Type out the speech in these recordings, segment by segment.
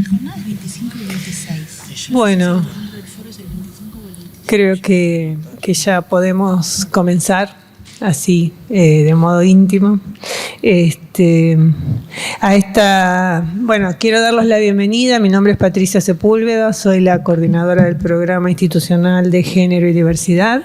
jornadas 25 y 26. Bueno, creo que ya podemos comenzar así, de modo íntimo. Bueno, quiero darles la bienvenida. Mi nombre es Patricia Sepúlveda, soy la coordinadora del Programa Institucional de Género y Diversidad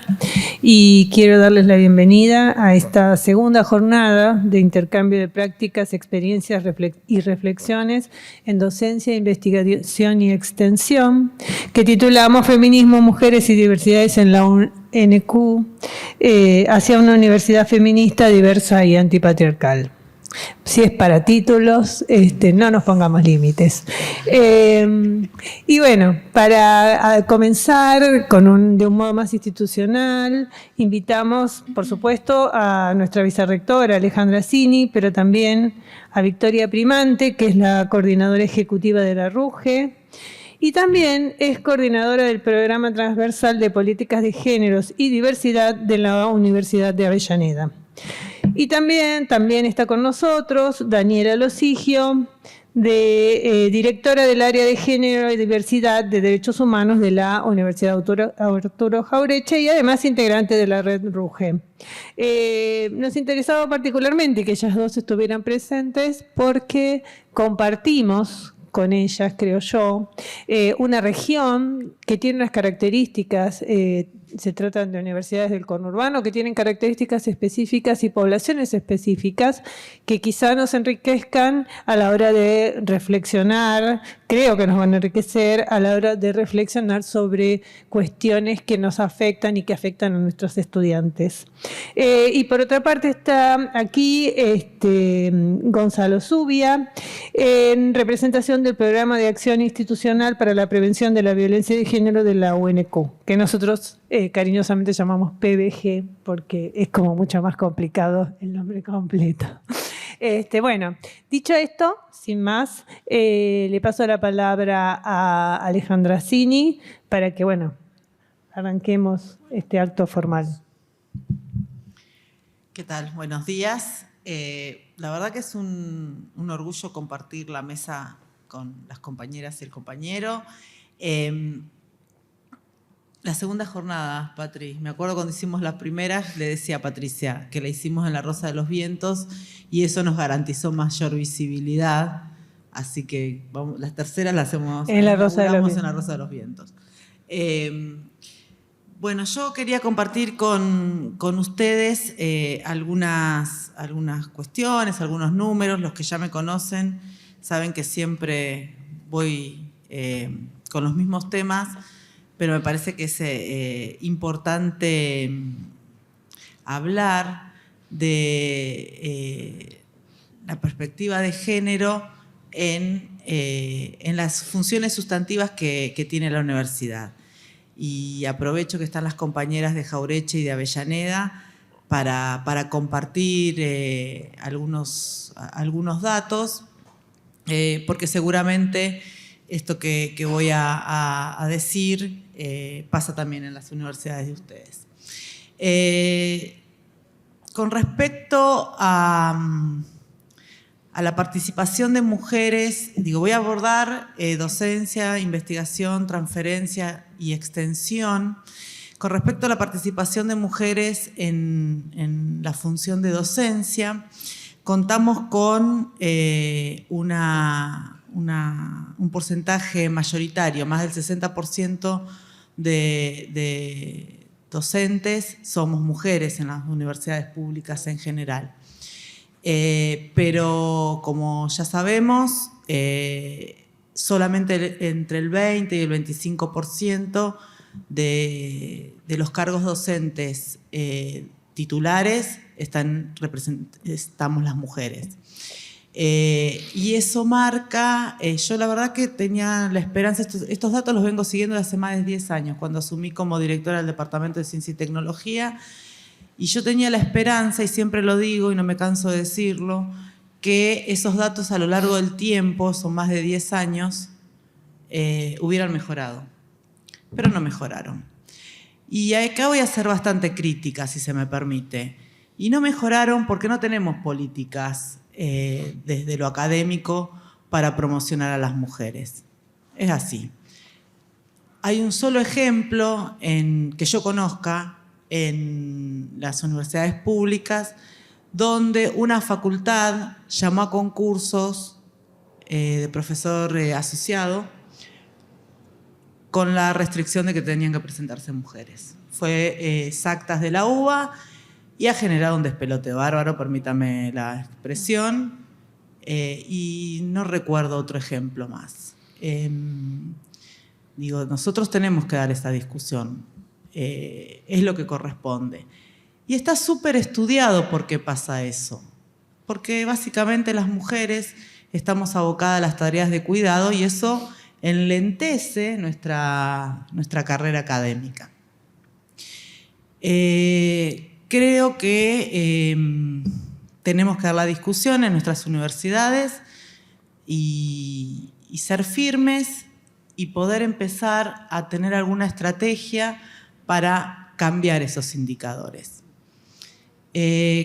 y quiero darles la bienvenida a esta segunda jornada de intercambio de prácticas, experiencias y reflexiones en docencia, investigación y extensión, que titulamos Feminismo, Mujeres y Diversidades en la UNQ, hacia una universidad feminista, diversa y antipatriarcal. Si es para títulos, no nos pongamos límites. Y bueno, para comenzar de un modo más institucional, invitamos, por supuesto, a nuestra vicerrectora Alejandra Cini, pero también a Victoria Primante, que es la coordinadora ejecutiva de la RUGE, y también es coordinadora del Programa Transversal de Políticas de Géneros y Diversidad de la Universidad de Avellaneda. Y también está con nosotros Daniela Losigio, directora del área de Género y Diversidad de Derechos Humanos de la Universidad Arturo Jauretche y además integrante de la red RUGE. Nos interesaba particularmente que ellas dos estuvieran presentes porque compartimos con ellas, creo yo, una región que tiene unas características, se tratan de universidades del conurbano que tienen características específicas y poblaciones específicas que quizá nos enriquezcan a la hora de reflexionar, creo que nos van a enriquecer a la hora de reflexionar sobre cuestiones que nos afectan y que afectan a nuestros estudiantes. Y por otra parte está aquí Gonzalo Zubia, en representación del Programa de Acción Institucional para la Prevención de la Violencia de Género de la UNQ, que nosotros cariñosamente llamamos PBG porque es como mucho más complicado el nombre completo. Bueno, dicho esto, sin más, le paso la palabra a Alejandra Cini para que, bueno, arranquemos este acto formal. ¿Qué tal? Buenos días. La verdad que es un orgullo compartir la mesa con las compañeras y el compañero. La segunda jornada, Patri, me acuerdo cuando hicimos las primeras, le decía a Patricia que la hicimos en la Rosa de los Vientos y eso nos garantizó mayor visibilidad, así que las terceras las hacemos en la Rosa de los Vientos. Bueno, yo quería compartir con ustedes algunas cuestiones, algunos números. Los que ya me conocen saben que siempre voy con los mismos temas, pero me parece que es importante hablar de la perspectiva de género en las funciones sustantivas que tiene la universidad. Y aprovecho que están las compañeras de Jauretche y de Avellaneda para compartir algunos datos, porque seguramente esto que voy a decir pasa también en las universidades de ustedes. Con respecto a la participación de mujeres, voy a abordar docencia, investigación, transferencia y extensión. Con respecto a la participación de mujeres en la función de docencia, contamos con un porcentaje mayoritario, más del 60% de docentes somos mujeres en las universidades públicas en general. Pero como ya sabemos, solamente entre el 20 y el 25% de los cargos docentes titulares estamos las mujeres. Y eso marca, yo la verdad que tenía la esperanza, estos datos los vengo siguiendo desde hace más de 10 años, cuando asumí como directora del Departamento de Ciencia y Tecnología, y yo tenía la esperanza, y siempre lo digo y no me canso de decirlo, que esos datos a lo largo del tiempo, son más de 10 años, hubieran mejorado. Pero no mejoraron. Y acá voy a ser bastante crítica, si se me permite. Y no mejoraron porque no tenemos políticas desde lo académico para promocionar a las mujeres. es así. Hay un solo ejemplo que yo conozca en las universidades públicas donde una facultad llamó a concursos de profesor asociado con la restricción de que tenían que presentarse mujeres. Fue Exactas de la UBA y ha generado un despelote bárbaro, permítame la expresión, y no recuerdo otro ejemplo más. Digo, nosotros tenemos que dar esta discusión, es lo que corresponde. Y está súper estudiado por qué pasa eso, porque básicamente las mujeres estamos abocadas a las tareas de cuidado y eso enlentece nuestra carrera académica. Creo que tenemos que dar la discusión en nuestras universidades y ser firmes y poder empezar a tener alguna estrategia para cambiar esos indicadores.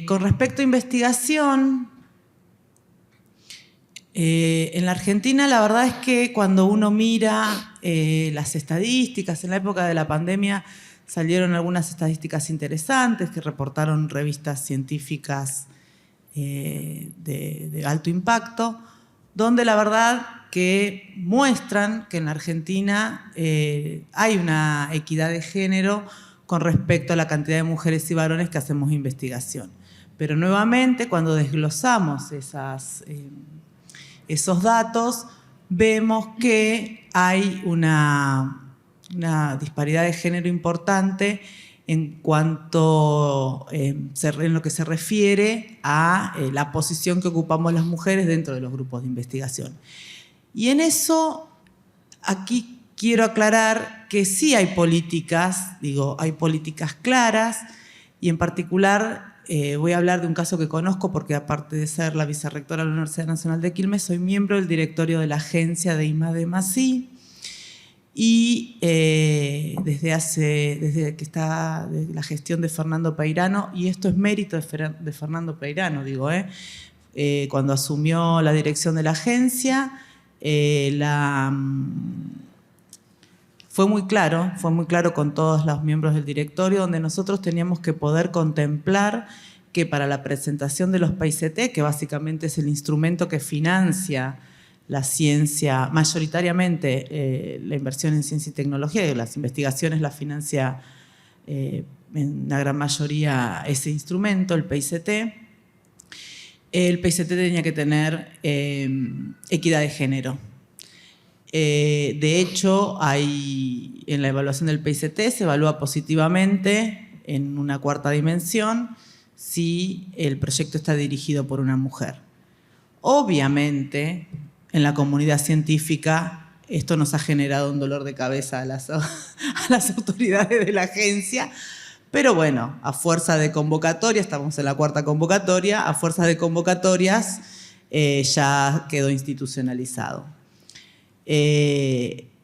Con respecto a investigación, en la Argentina la verdad es que cuando uno mira las estadísticas, en la época de la pandemia salieron algunas estadísticas interesantes que reportaron revistas científicas de alto impacto, donde la verdad que muestran que en la Argentina hay una equidad de género con respecto a la cantidad de mujeres y varones que hacemos investigación. Pero nuevamente, cuando desglosamos esos datos, vemos que hay una disparidad de género importante en cuanto en lo que se refiere a la posición que ocupamos las mujeres dentro de los grupos de investigación. Y en eso, aquí quiero aclarar que sí hay políticas, hay políticas claras, y en particular voy a hablar de un caso que conozco porque aparte de ser la vicerrectora de la Universidad Nacional de Quilmes, soy miembro del directorio de la agencia de I+D+I, y desde que está desde la gestión de Fernando Peirano, y esto es mérito de Fernando Peirano, cuando asumió la dirección de la agencia, fue muy claro con todos los miembros del directorio, donde nosotros teníamos que poder contemplar que para la presentación de los PICT, que básicamente es el instrumento que financia la ciencia, mayoritariamente la inversión en ciencia y tecnología, y las investigaciones las financia en la gran mayoría ese instrumento, el PICT. El PICT tenía que tener equidad de género. De hecho, en la evaluación del PICT se evalúa positivamente en una cuarta dimensión si el proyecto está dirigido por una mujer. Obviamente, en la comunidad científica, esto nos ha generado un dolor de cabeza a las autoridades de la agencia, pero bueno, a fuerza de convocatoria, estamos en la cuarta convocatoria, a fuerza de convocatorias ya quedó institucionalizado.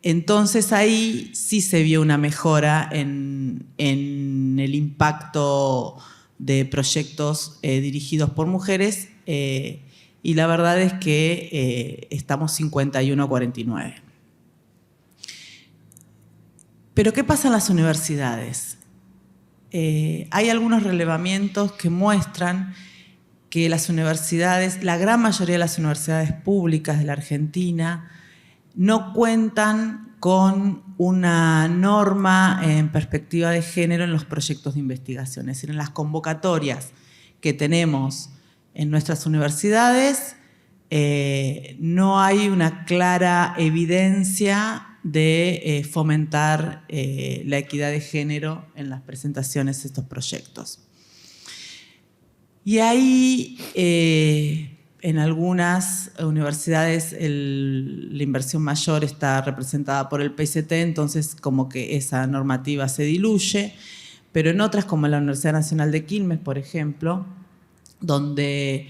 Entonces ahí sí se vio una mejora en el impacto de proyectos dirigidos por mujeres, y la verdad es que estamos 51-49. Pero ¿qué pasa en las universidades? Hay algunos relevamientos que muestran que las universidades, la gran mayoría de las universidades públicas de la Argentina, no cuentan con una norma en perspectiva de género en los proyectos de investigación. Es decir, en las convocatorias que tenemos en nuestras universidades no hay una clara evidencia de fomentar la equidad de género en las presentaciones de estos proyectos. Y ahí, en algunas universidades, la inversión mayor está representada por el PICT, entonces como que esa normativa se diluye, pero en otras, como la Universidad Nacional de Quilmes, por ejemplo, donde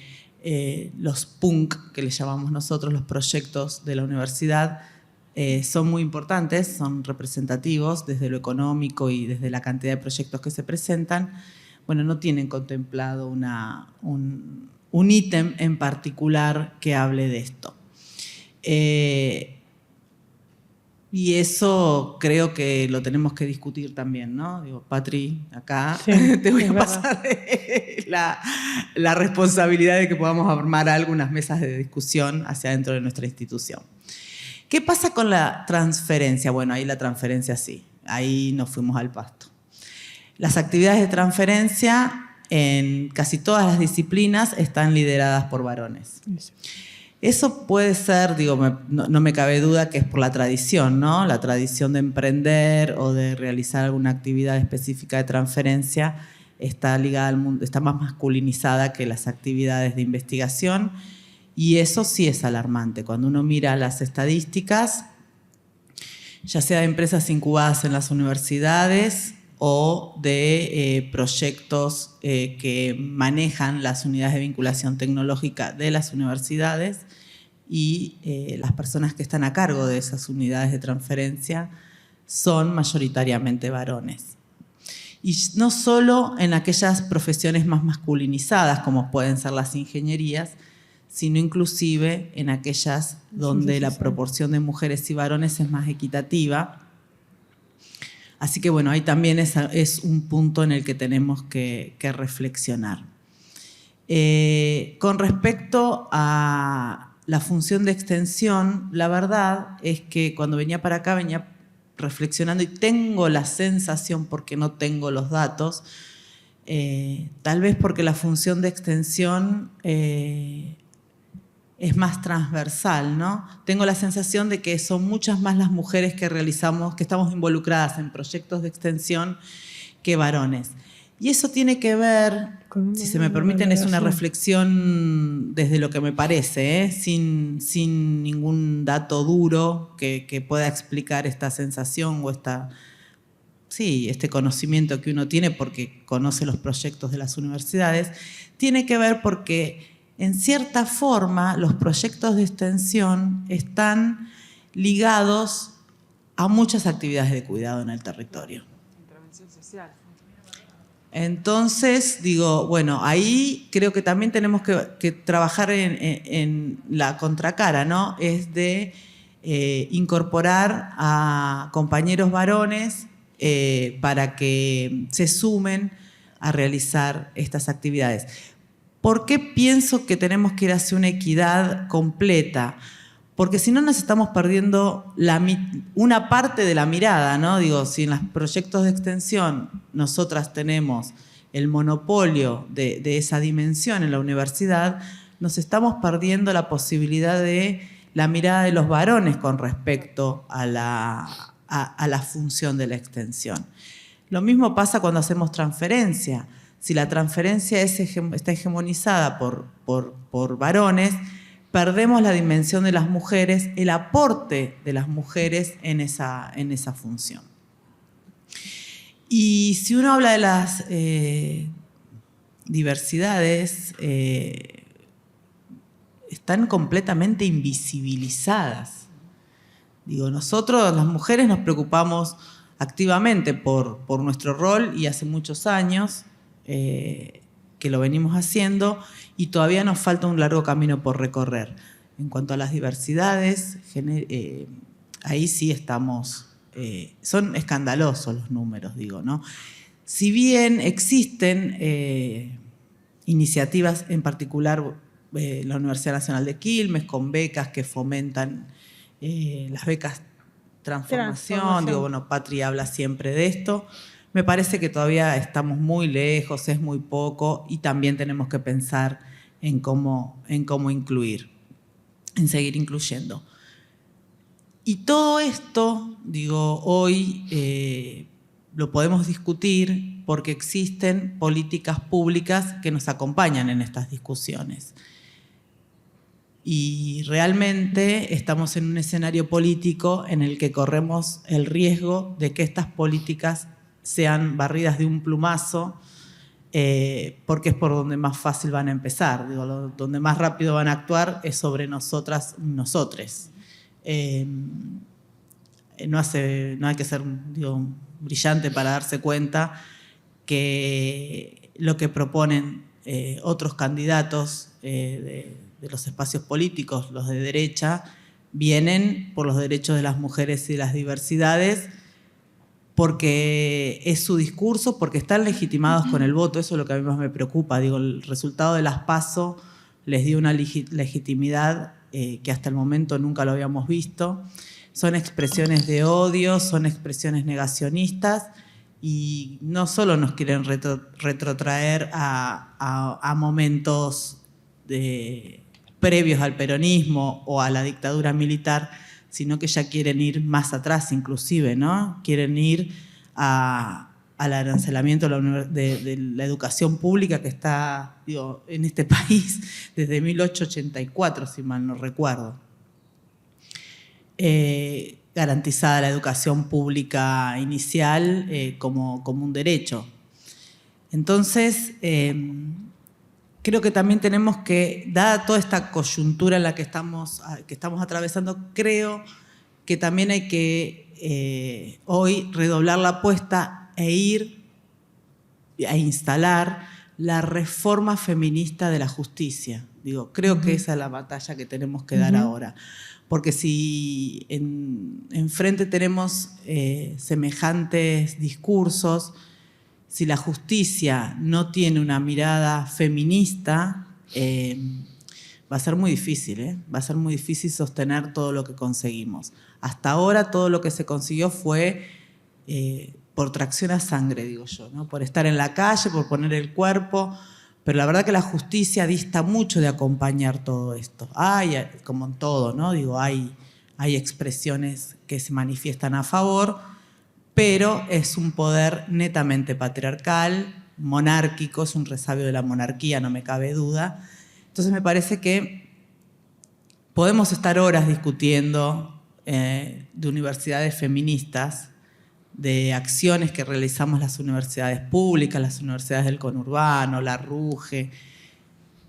los PUNC, que les llamamos nosotros, los proyectos de la universidad, son muy importantes, son representativos desde lo económico y desde la cantidad de proyectos que se presentan. Bueno, no tienen contemplado un ítem en particular que hable de esto. Y eso creo que lo tenemos que discutir también, ¿no? Digo, Patri, acá Sí, te voy es a verdad. pasar la responsabilidad de que podamos armar algunas mesas de discusión hacia dentro de nuestra institución. ¿Qué pasa con la transferencia? Bueno, ahí la transferencia sí, ahí nos fuimos al pasto. Las actividades de transferencia en casi todas las disciplinas están lideradas por varones. Eso puede ser, digo, no me cabe duda que es por la tradición, ¿no? La tradición de emprender o de realizar alguna actividad específica de transferencia está ligada al mundo, está más masculinizada que las actividades de investigación, y eso sí es alarmante. Cuando uno mira las estadísticas, ya sea de empresas incubadas en las universidades o de proyectos que manejan las unidades de vinculación tecnológica de las universidades, y las personas que están a cargo de esas unidades de transferencia son mayoritariamente varones. Y no solo en aquellas profesiones más masculinizadas, como pueden ser las ingenierías, sino inclusive en aquellas donde la proporción de mujeres y varones es más equitativa. Así que bueno, ahí también es un punto en el que tenemos que reflexionar. Con respecto a la función de extensión, la verdad es que cuando venía para acá venía reflexionando y tengo la sensación, porque no tengo los datos, tal vez porque la función de extensión es más transversal, ¿no? Tengo la sensación de que son muchas más las mujeres que estamos involucradas en proyectos de extensión que varones. Y eso tiene que ver, si se me permiten, es una reflexión desde lo que me parece, sin ningún dato duro que pueda explicar esta sensación o este conocimiento que uno tiene porque conoce los proyectos de las universidades. Tiene que ver porque, en cierta forma, los proyectos de extensión están ligados a muchas actividades de cuidado en el territorio. Intervención social. Entonces, digo, bueno, ahí creo que también tenemos que trabajar en la contracara, ¿no? Es de incorporar a compañeros varones para que se sumen a realizar estas actividades. ¿Por qué pienso que tenemos que ir hacia una equidad completa? Porque si no nos estamos perdiendo una parte de la mirada, ¿no? Digo, si en los proyectos de extensión nosotras tenemos el monopolio de esa dimensión en la universidad, nos estamos perdiendo la posibilidad de la mirada de los varones con respecto a la función de la extensión. Lo mismo pasa cuando hacemos transferencia. Si la transferencia está hegemonizada por varones, perdemos la dimensión de las mujeres, el aporte de las mujeres en esa función. Y si uno habla de las diversidades, están completamente invisibilizadas. Digo, nosotros, las mujeres, nos preocupamos activamente por nuestro rol, y hace muchos años que lo venimos haciendo, y todavía nos falta un largo camino por recorrer. En cuanto a las diversidades, ahí sí estamos, son escandalosos los números, digo, ¿no? Si bien existen iniciativas, en particular la Universidad Nacional de Quilmes, con becas que fomentan las becas transformación, digo, bueno, Patri habla siempre de esto. Me parece que todavía estamos muy lejos, es muy poco, y también tenemos que pensar en cómo incluir, en seguir incluyendo. Y todo esto, digo, hoy lo podemos discutir porque existen políticas públicas que nos acompañan en estas discusiones. Y realmente estamos en un escenario político en el que corremos el riesgo de que estas políticas sean barridas de un plumazo, porque es por donde más fácil van a empezar. Digo, donde más rápido van a actuar es sobre nosotras y nosotres. No hay que ser, digo, brillante para darse cuenta que lo que proponen otros candidatos de los espacios políticos, los de derecha, vienen por los derechos de las mujeres y las diversidades, porque es su discurso, porque están legitimados con el voto. Eso es lo que a mí más me preocupa. Digo, el resultado de las PASO les dio una legitimidad que hasta el momento nunca lo habíamos visto. Son expresiones de odio, son expresiones negacionistas, y no solo nos quieren retrotraer a momentos previos al peronismo o a la dictadura militar, sino que ya quieren ir más atrás inclusive, ¿no? Quieren ir al arancelamiento de la educación pública que está, digo, en este país desde 1884, si mal no recuerdo. Garantizada la educación pública inicial como un derecho. Entonces, creo que también tenemos que, dada toda esta coyuntura en la que estamos atravesando, creo que también hay que hoy redoblar la apuesta e ir a instalar la reforma feminista de la justicia. Digo, creo que esa es la batalla que tenemos que dar ahora. Porque si enfrente tenemos semejantes discursos, si la justicia no tiene una mirada feminista, va a ser muy difícil, va a ser muy difícil sostener todo lo que conseguimos. Hasta ahora todo lo que se consiguió fue por tracción a sangre, digo yo, ¿no? Por estar en la calle, por poner el cuerpo. Pero la verdad que la justicia dista mucho de acompañar todo esto. Hay, como en todo, ¿no? Digo, hay expresiones que se manifiestan a favor, pero es un poder netamente patriarcal, monárquico, es un resabio de la monarquía, no me cabe duda. Entonces me parece que podemos estar horas discutiendo de universidades feministas, de acciones que realizamos las universidades públicas, las universidades del conurbano, la RUGE,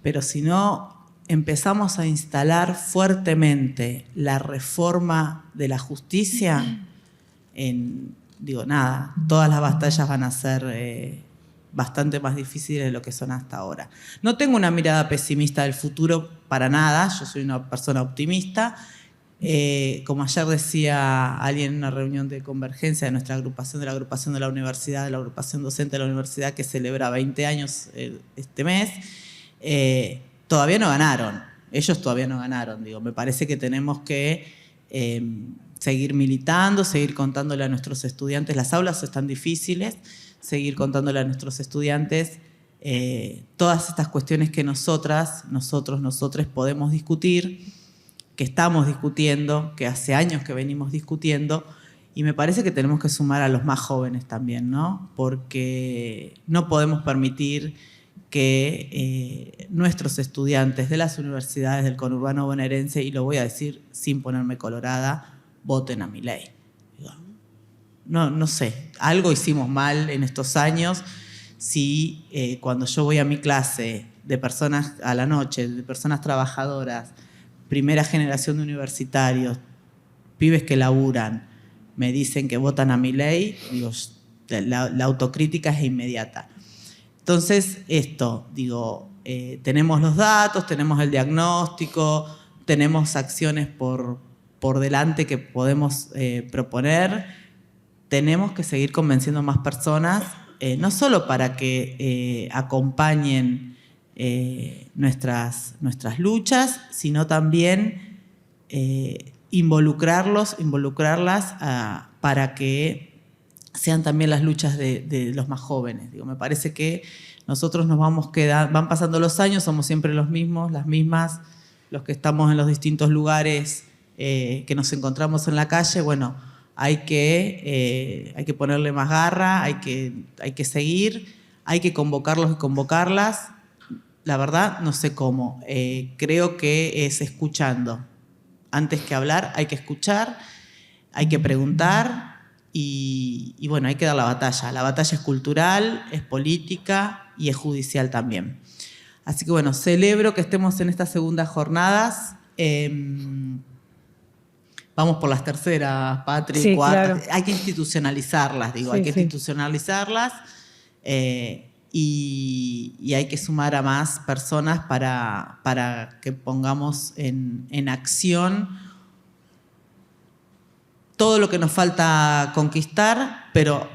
pero si no empezamos a instalar fuertemente la reforma de la justicia, todas las batallas van a ser bastante más difíciles de lo que son hasta ahora. No tengo una mirada pesimista del futuro para nada, yo soy una persona optimista. Como ayer decía alguien en una reunión de convergencia de nuestra agrupación, de la agrupación de la universidad, de la agrupación docente de la universidad, que celebra 20 años este mes, todavía no ganaron. Ellos todavía no ganaron. Digo, me parece que tenemos que seguir militando, seguir contándole a nuestros estudiantes. Las aulas están difíciles, seguir contándole a nuestros estudiantes todas estas cuestiones que nosotros podemos discutir, que estamos discutiendo, que hace años que venimos discutiendo, y me parece que tenemos que sumar a los más jóvenes también, ¿no? Porque no podemos permitir que nuestros estudiantes de las universidades del conurbano bonaerense, y lo voy a decir sin ponerme colorada, voten a Milei. No sé, algo hicimos mal en estos años si cuando yo voy a mi clase de personas a la noche, de personas trabajadoras, primera generación de universitarios, pibes que laburan, me dicen que votan a Milei, digo, la autocrítica es inmediata. Entonces, tenemos los datos, tenemos el diagnóstico, tenemos acciones por delante que podemos proponer. Tenemos que seguir convenciendo a más personas, no solo para que acompañen nuestras luchas, sino también involucrarlas para que sean también las luchas de los más jóvenes. Digo, me parece que nosotros nos vamos quedando, van pasando los años, somos siempre los mismos, las mismas, los que estamos en los distintos lugares que nos encontramos en la calle. Bueno, hay que ponerle más garra, hay que seguir, hay que convocarlos y convocarlas. La verdad, no sé cómo. Creo que es escuchando. Antes que hablar, hay que escuchar, hay que preguntar y bueno, hay que dar la batalla. La batalla es cultural, es política y es judicial también. Así que bueno, celebro que estemos en estas segundas jornadas. Vamos por las terceras, Patri, sí, cuartas. Claro. Hay que institucionalizarlas, digo, sí, hay que institucionalizarlas. Y hay que sumar a más personas para que pongamos en acción todo lo que nos falta conquistar, pero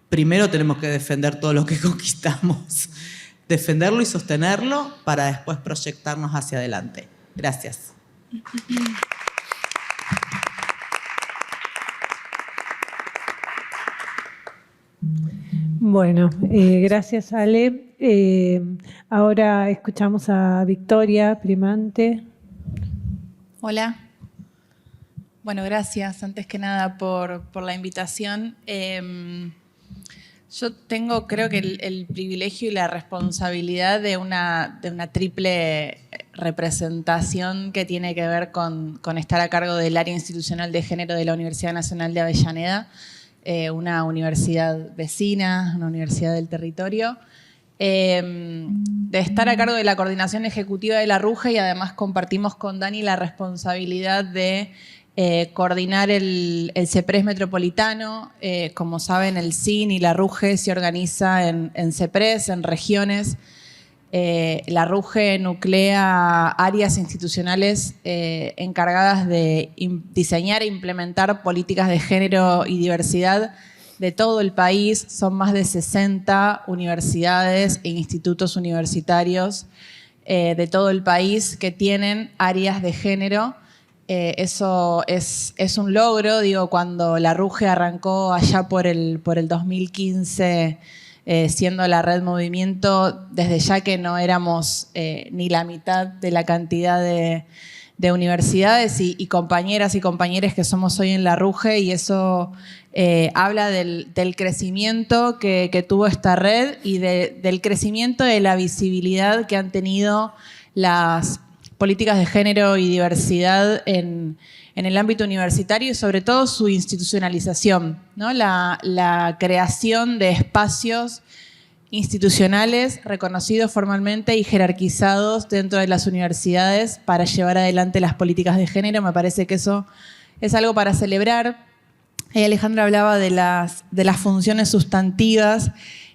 primero tenemos que defender todo lo que conquistamos. Defenderlo y sostenerlo para después proyectarnos hacia adelante. Gracias. Bueno, gracias Ale. Ahora escuchamos a Victoria Primante. Hola. Bueno, gracias antes que nada por la invitación. Yo tengo, creo que el privilegio y la responsabilidad de una triple representación que tiene que ver con estar a cargo del área institucional de género de la Universidad Nacional de Avellaneda, una universidad vecina, una universidad del territorio, de estar a cargo de la coordinación ejecutiva de la RUGE, y además compartimos con Dani la responsabilidad de coordinar el CEPRES metropolitano. Como saben, el CIN y la RUGE se organiza en CEPRES, en regiones. La RUGE nuclea áreas institucionales encargadas de diseñar e implementar políticas de género y diversidad de todo el país. Son más de 60 universidades e institutos universitarios de todo el país que tienen áreas de género. Eso es un logro. Digo, cuando la RUGE arrancó allá por el 2015, siendo la red Movimiento, desde ya que no éramos ni la mitad de la cantidad de universidades y compañeras y compañeros que somos hoy en la RUGE, y eso habla del crecimiento que tuvo esta red y del crecimiento de la visibilidad que han tenido las políticas de género y diversidad en el ámbito universitario, y sobre todo su institucionalización, ¿no? La creación de espacios institucionales reconocidos formalmente y jerarquizados dentro de las universidades para llevar adelante las políticas de género. Me parece que eso es algo para celebrar. Alejandra hablaba de las funciones sustantivas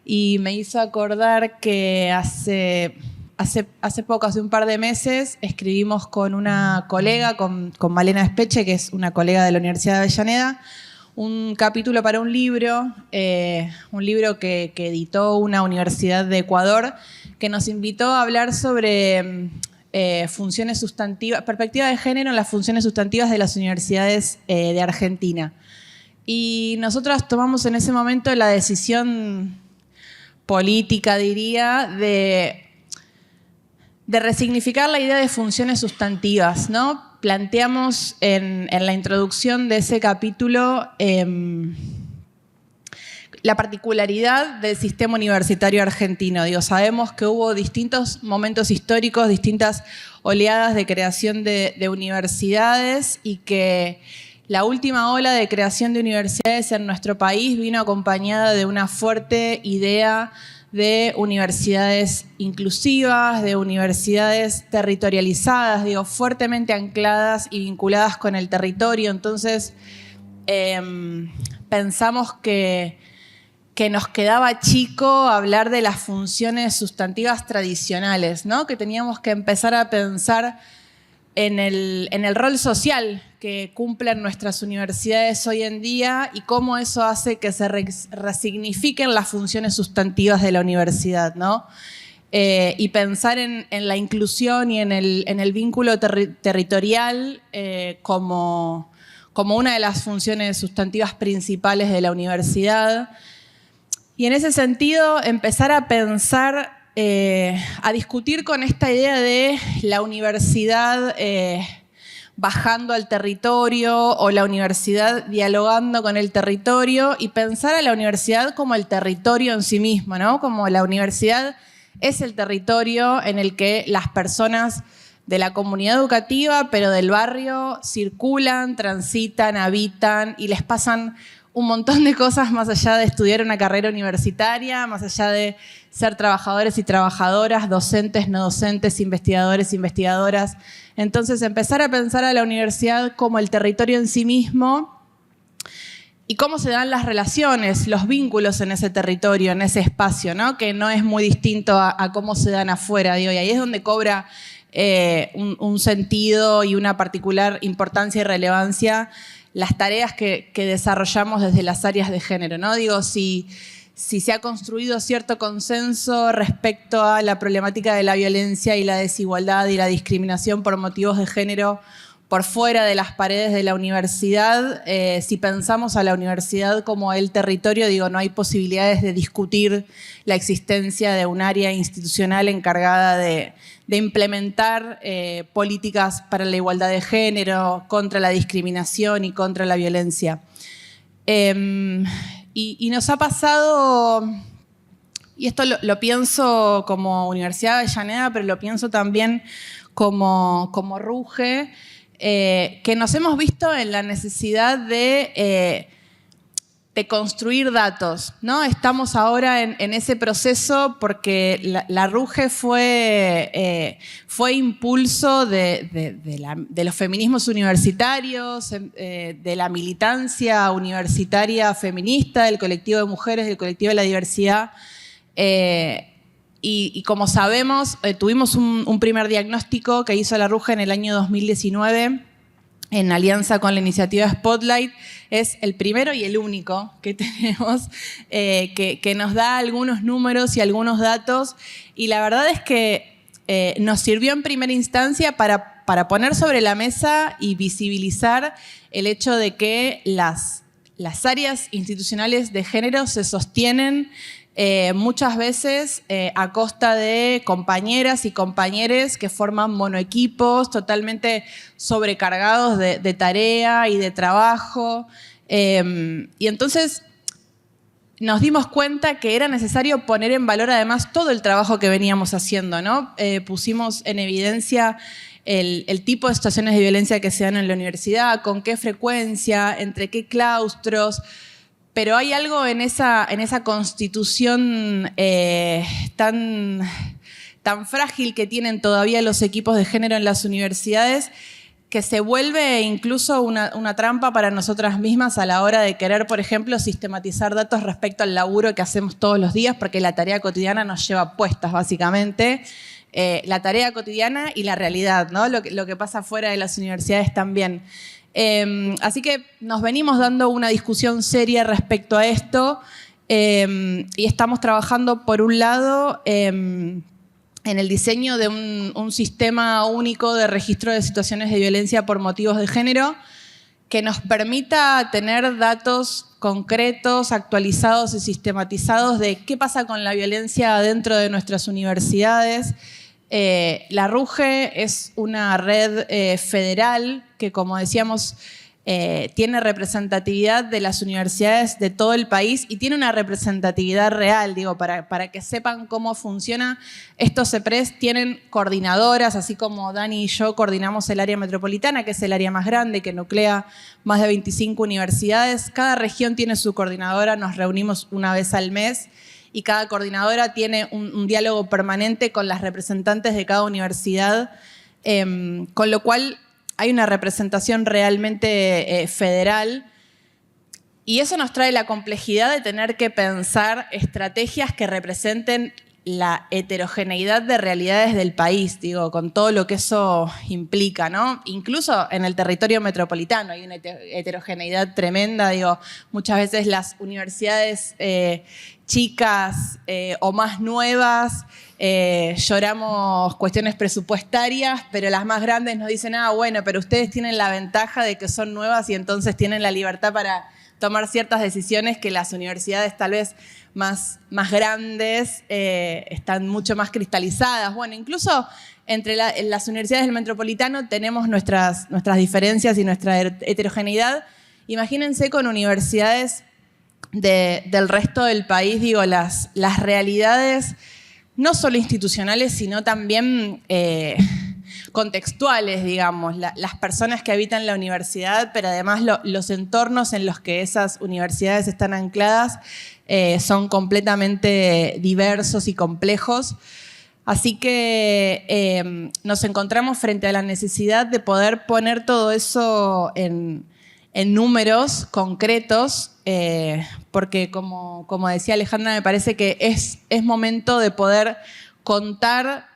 y me hizo acordar que hace poco, hace un par de meses, escribimos con una colega, con Malena Espeche, que es una colega de la Universidad de Avellaneda, un capítulo para un libro que editó una universidad de Ecuador, que nos invitó a hablar sobre funciones sustantivas, perspectiva de género en las funciones sustantivas de las universidades de Argentina. Y nosotros tomamos en ese momento la decisión política, diría, de resignificar la idea de funciones sustantivas, ¿no? Planteamos en la introducción de ese capítulo la particularidad del sistema universitario argentino. Digo, sabemos que hubo distintos momentos históricos, distintas oleadas de creación de universidades, y que la última ola de creación de universidades en nuestro país vino acompañada de una fuerte idea de universidades inclusivas, de universidades territorializadas, digo, fuertemente ancladas y vinculadas con el territorio. Entonces, pensamos que nos quedaba chico hablar de las funciones sustantivas tradicionales, ¿no? Que teníamos que empezar a pensar en el rol social que cumplen nuestras universidades hoy en día y cómo eso hace que se resignifiquen las funciones sustantivas de la universidad, ¿no? Y pensar en la inclusión y en el vínculo territorial como una de las funciones sustantivas principales de la universidad. Y en ese sentido, empezar a pensar, a discutir con esta idea de la universidad bajando al territorio o la universidad dialogando con el territorio, y pensar a la universidad como el territorio en sí mismo, ¿no? Como la universidad es el territorio en el que las personas de la comunidad educativa, pero del barrio, circulan, transitan, habitan y les pasan un montón de cosas más allá de estudiar una carrera universitaria, más allá de ser trabajadores y trabajadoras, docentes, no docentes, investigadores, investigadoras. Entonces, empezar a pensar a la universidad como el territorio en sí mismo y cómo se dan las relaciones, los vínculos en ese territorio, en ese espacio, ¿no? Que no es muy distinto a cómo se dan afuera, digo, y ahí es donde cobra un sentido y una particular importancia y relevancia las tareas que desarrollamos desde las áreas de género, ¿no? Digo, si se ha construido cierto consenso respecto a la problemática de la violencia y la desigualdad y la discriminación por motivos de género por fuera de las paredes de la universidad, si pensamos a la universidad como el territorio, digo, no hay posibilidades de discutir la existencia de un área institucional encargada de implementar políticas para la igualdad de género, contra la discriminación y contra la violencia. Y nos ha pasado, y esto lo pienso como Universidad de Avellaneda, pero lo pienso también como RUGE, que nos hemos visto en la necesidad de construir datos, ¿no? Estamos ahora en ese proceso porque la RUGE fue impulso de los feminismos universitarios, de la militancia universitaria feminista, del colectivo de mujeres, del colectivo de la diversidad. Y como sabemos, tuvimos un primer diagnóstico que hizo la RUGE en el año 2019 en alianza con la iniciativa Spotlight. Es el primero y el único que tenemos que nos da algunos números y algunos datos. Y la verdad es que nos sirvió en primera instancia para poner sobre la mesa y visibilizar el hecho de que las áreas institucionales de género se sostienen muchas veces a costa de compañeras y compañeros que forman monoequipos totalmente sobrecargados de tarea y de trabajo. Y entonces nos dimos cuenta que era necesario poner en valor además todo el trabajo que veníamos haciendo, ¿no? Pusimos en evidencia el tipo de situaciones de violencia que se dan en la universidad, con qué frecuencia, entre qué claustros. Pero hay algo en esa constitución tan frágil que tienen todavía los equipos de género en las universidades que se vuelve incluso una trampa para nosotras mismas a la hora de querer, por ejemplo, sistematizar datos respecto al laburo que hacemos todos los días, porque la tarea cotidiana nos lleva puestas, básicamente. La tarea cotidiana y la realidad, ¿no? Lo que pasa fuera de las universidades también. Así que nos venimos dando una discusión seria respecto a esto y estamos trabajando, por un lado, en el diseño de un sistema único de registro de situaciones de violencia por motivos de género que nos permita tener datos concretos, actualizados y sistematizados de qué pasa con la violencia dentro de nuestras universidades. La RUGE es una red federal que, como decíamos, tiene representatividad de las universidades de todo el país y tiene una representatividad real, digo, para que sepan cómo funciona. Estos CEPRES tienen coordinadoras, así como Dani y yo coordinamos el área metropolitana, que es el área más grande, que nuclea más de 25 universidades. Cada región tiene su coordinadora, nos reunimos una vez al mes y cada coordinadora tiene un diálogo permanente con las representantes de cada universidad, con lo cual hay una representación realmente federal. Y eso nos trae la complejidad de tener que pensar estrategias que representen la heterogeneidad de realidades del país, digo, con todo lo que eso implica, ¿no? Incluso en el territorio metropolitano hay una heterogeneidad tremenda, digo, muchas veces las universidades chicas o más nuevas lloramos cuestiones presupuestarias, pero las más grandes nos dicen, bueno, pero ustedes tienen la ventaja de que son nuevas y entonces tienen la libertad para tomar ciertas decisiones que las universidades tal vez más grandes están mucho más cristalizadas. Bueno, incluso entre las universidades del metropolitano tenemos nuestras diferencias y nuestra heterogeneidad. Imagínense con universidades del resto del país, digo, las realidades no solo institucionales, sino también contextuales, digamos, las personas que habitan la universidad, pero además los entornos en los que esas universidades están ancladas son completamente diversos y complejos. Así que nos encontramos frente a la necesidad de poder poner todo eso en números concretos, porque como decía Alejandra, me parece que es momento de poder contar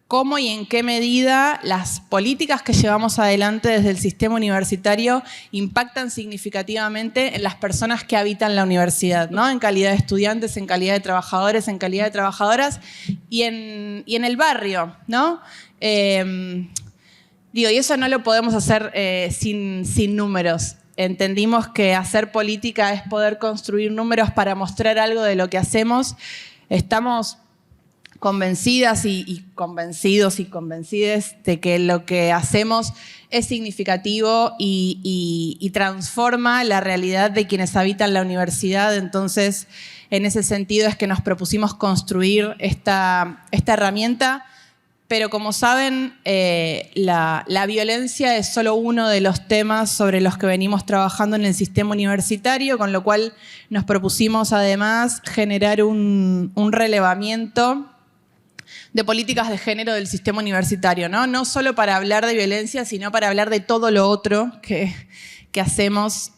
cómo y en qué medida las políticas que llevamos adelante desde el sistema universitario impactan significativamente en las personas que habitan la universidad, ¿no? En calidad de estudiantes, en calidad de trabajadores, en calidad de trabajadoras y en el barrio, ¿no? Y eso no lo podemos hacer sin números. Entendimos que hacer política es poder construir números para mostrar algo de lo que hacemos. Estamos convencidas y convencidos y convencides de que lo que hacemos es significativo y transforma la realidad de quienes habitan la universidad. Entonces, en ese sentido es que nos propusimos construir esta herramienta. Pero como saben, la violencia es solo uno de los temas sobre los que venimos trabajando en el sistema universitario, con lo cual nos propusimos además generar un relevamiento de políticas de género del sistema universitario, ¿no? No solo para hablar de violencia, sino para hablar de todo lo otro que hacemos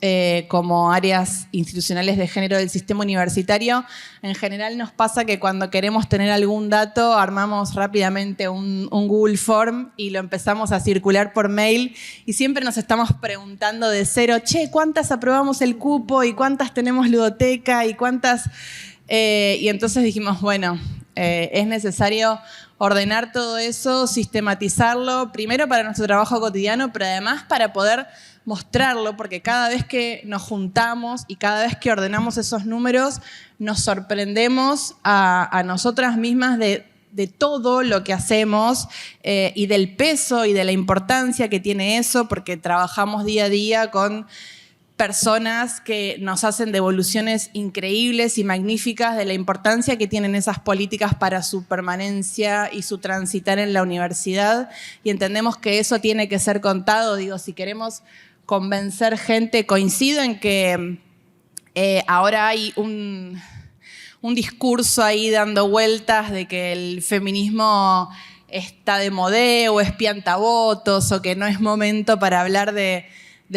como áreas institucionales de género del sistema universitario. En general nos pasa que cuando queremos tener algún dato, armamos rápidamente un Google Form y lo empezamos a circular por mail y siempre nos estamos preguntando de cero, ¿cuántas aprobamos el cupo? ¿Y cuántas tenemos ludoteca? ¿Y cuántas? Y entonces dijimos, bueno, es necesario ordenar todo eso, sistematizarlo, primero para nuestro trabajo cotidiano, pero además para poder mostrarlo, porque cada vez que nos juntamos y cada vez que ordenamos esos números, nos sorprendemos a nosotras mismas de todo lo que hacemos y del peso y de la importancia que tiene eso, porque trabajamos día a día con personas que nos hacen devoluciones increíbles y magníficas de la importancia que tienen esas políticas para su permanencia y su transitar en la universidad. Y entendemos que eso tiene que ser contado. Digo, si queremos convencer gente, coincido en que ahora hay un discurso ahí dando vueltas de que el feminismo está de modé o es piantavotos o que no es momento para hablar de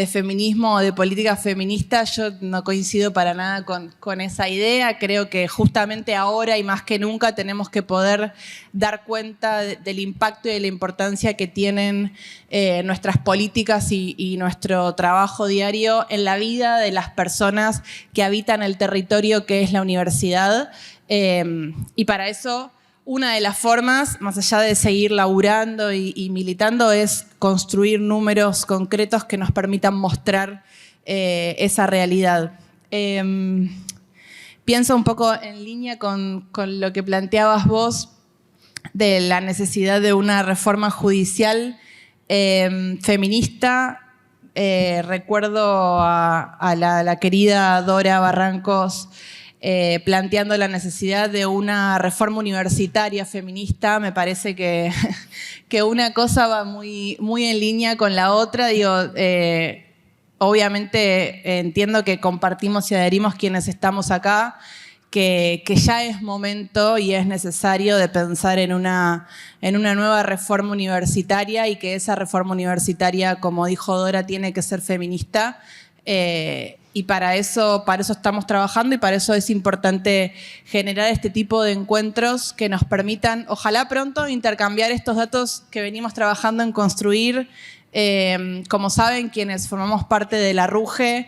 feminismo o de política feminista. Yo no coincido para nada con esa idea. Creo que justamente ahora y más que nunca tenemos que poder dar cuenta del impacto y de la importancia que tienen nuestras políticas y nuestro trabajo diario en la vida de las personas que habitan el territorio que es la universidad. Y para eso, una de las formas, más allá de seguir laburando y militando, es construir números concretos que nos permitan mostrar esa realidad. Pienso un poco en línea con lo que planteabas vos de la necesidad de una reforma judicial feminista. Recuerdo a la querida Dora Barrancos planteando la necesidad de una reforma universitaria feminista. Me parece que una cosa va muy, muy en línea con la otra. Digo, obviamente entiendo que compartimos y adherimos quienes estamos acá, que ya es momento y es necesario de pensar en una nueva reforma universitaria y que esa reforma universitaria, como dijo Dora, tiene que ser feminista. Y para eso estamos trabajando y para eso es importante generar este tipo de encuentros que nos permitan, ojalá pronto, intercambiar estos datos que venimos trabajando en construir. Como saben, quienes formamos parte de la RUGE,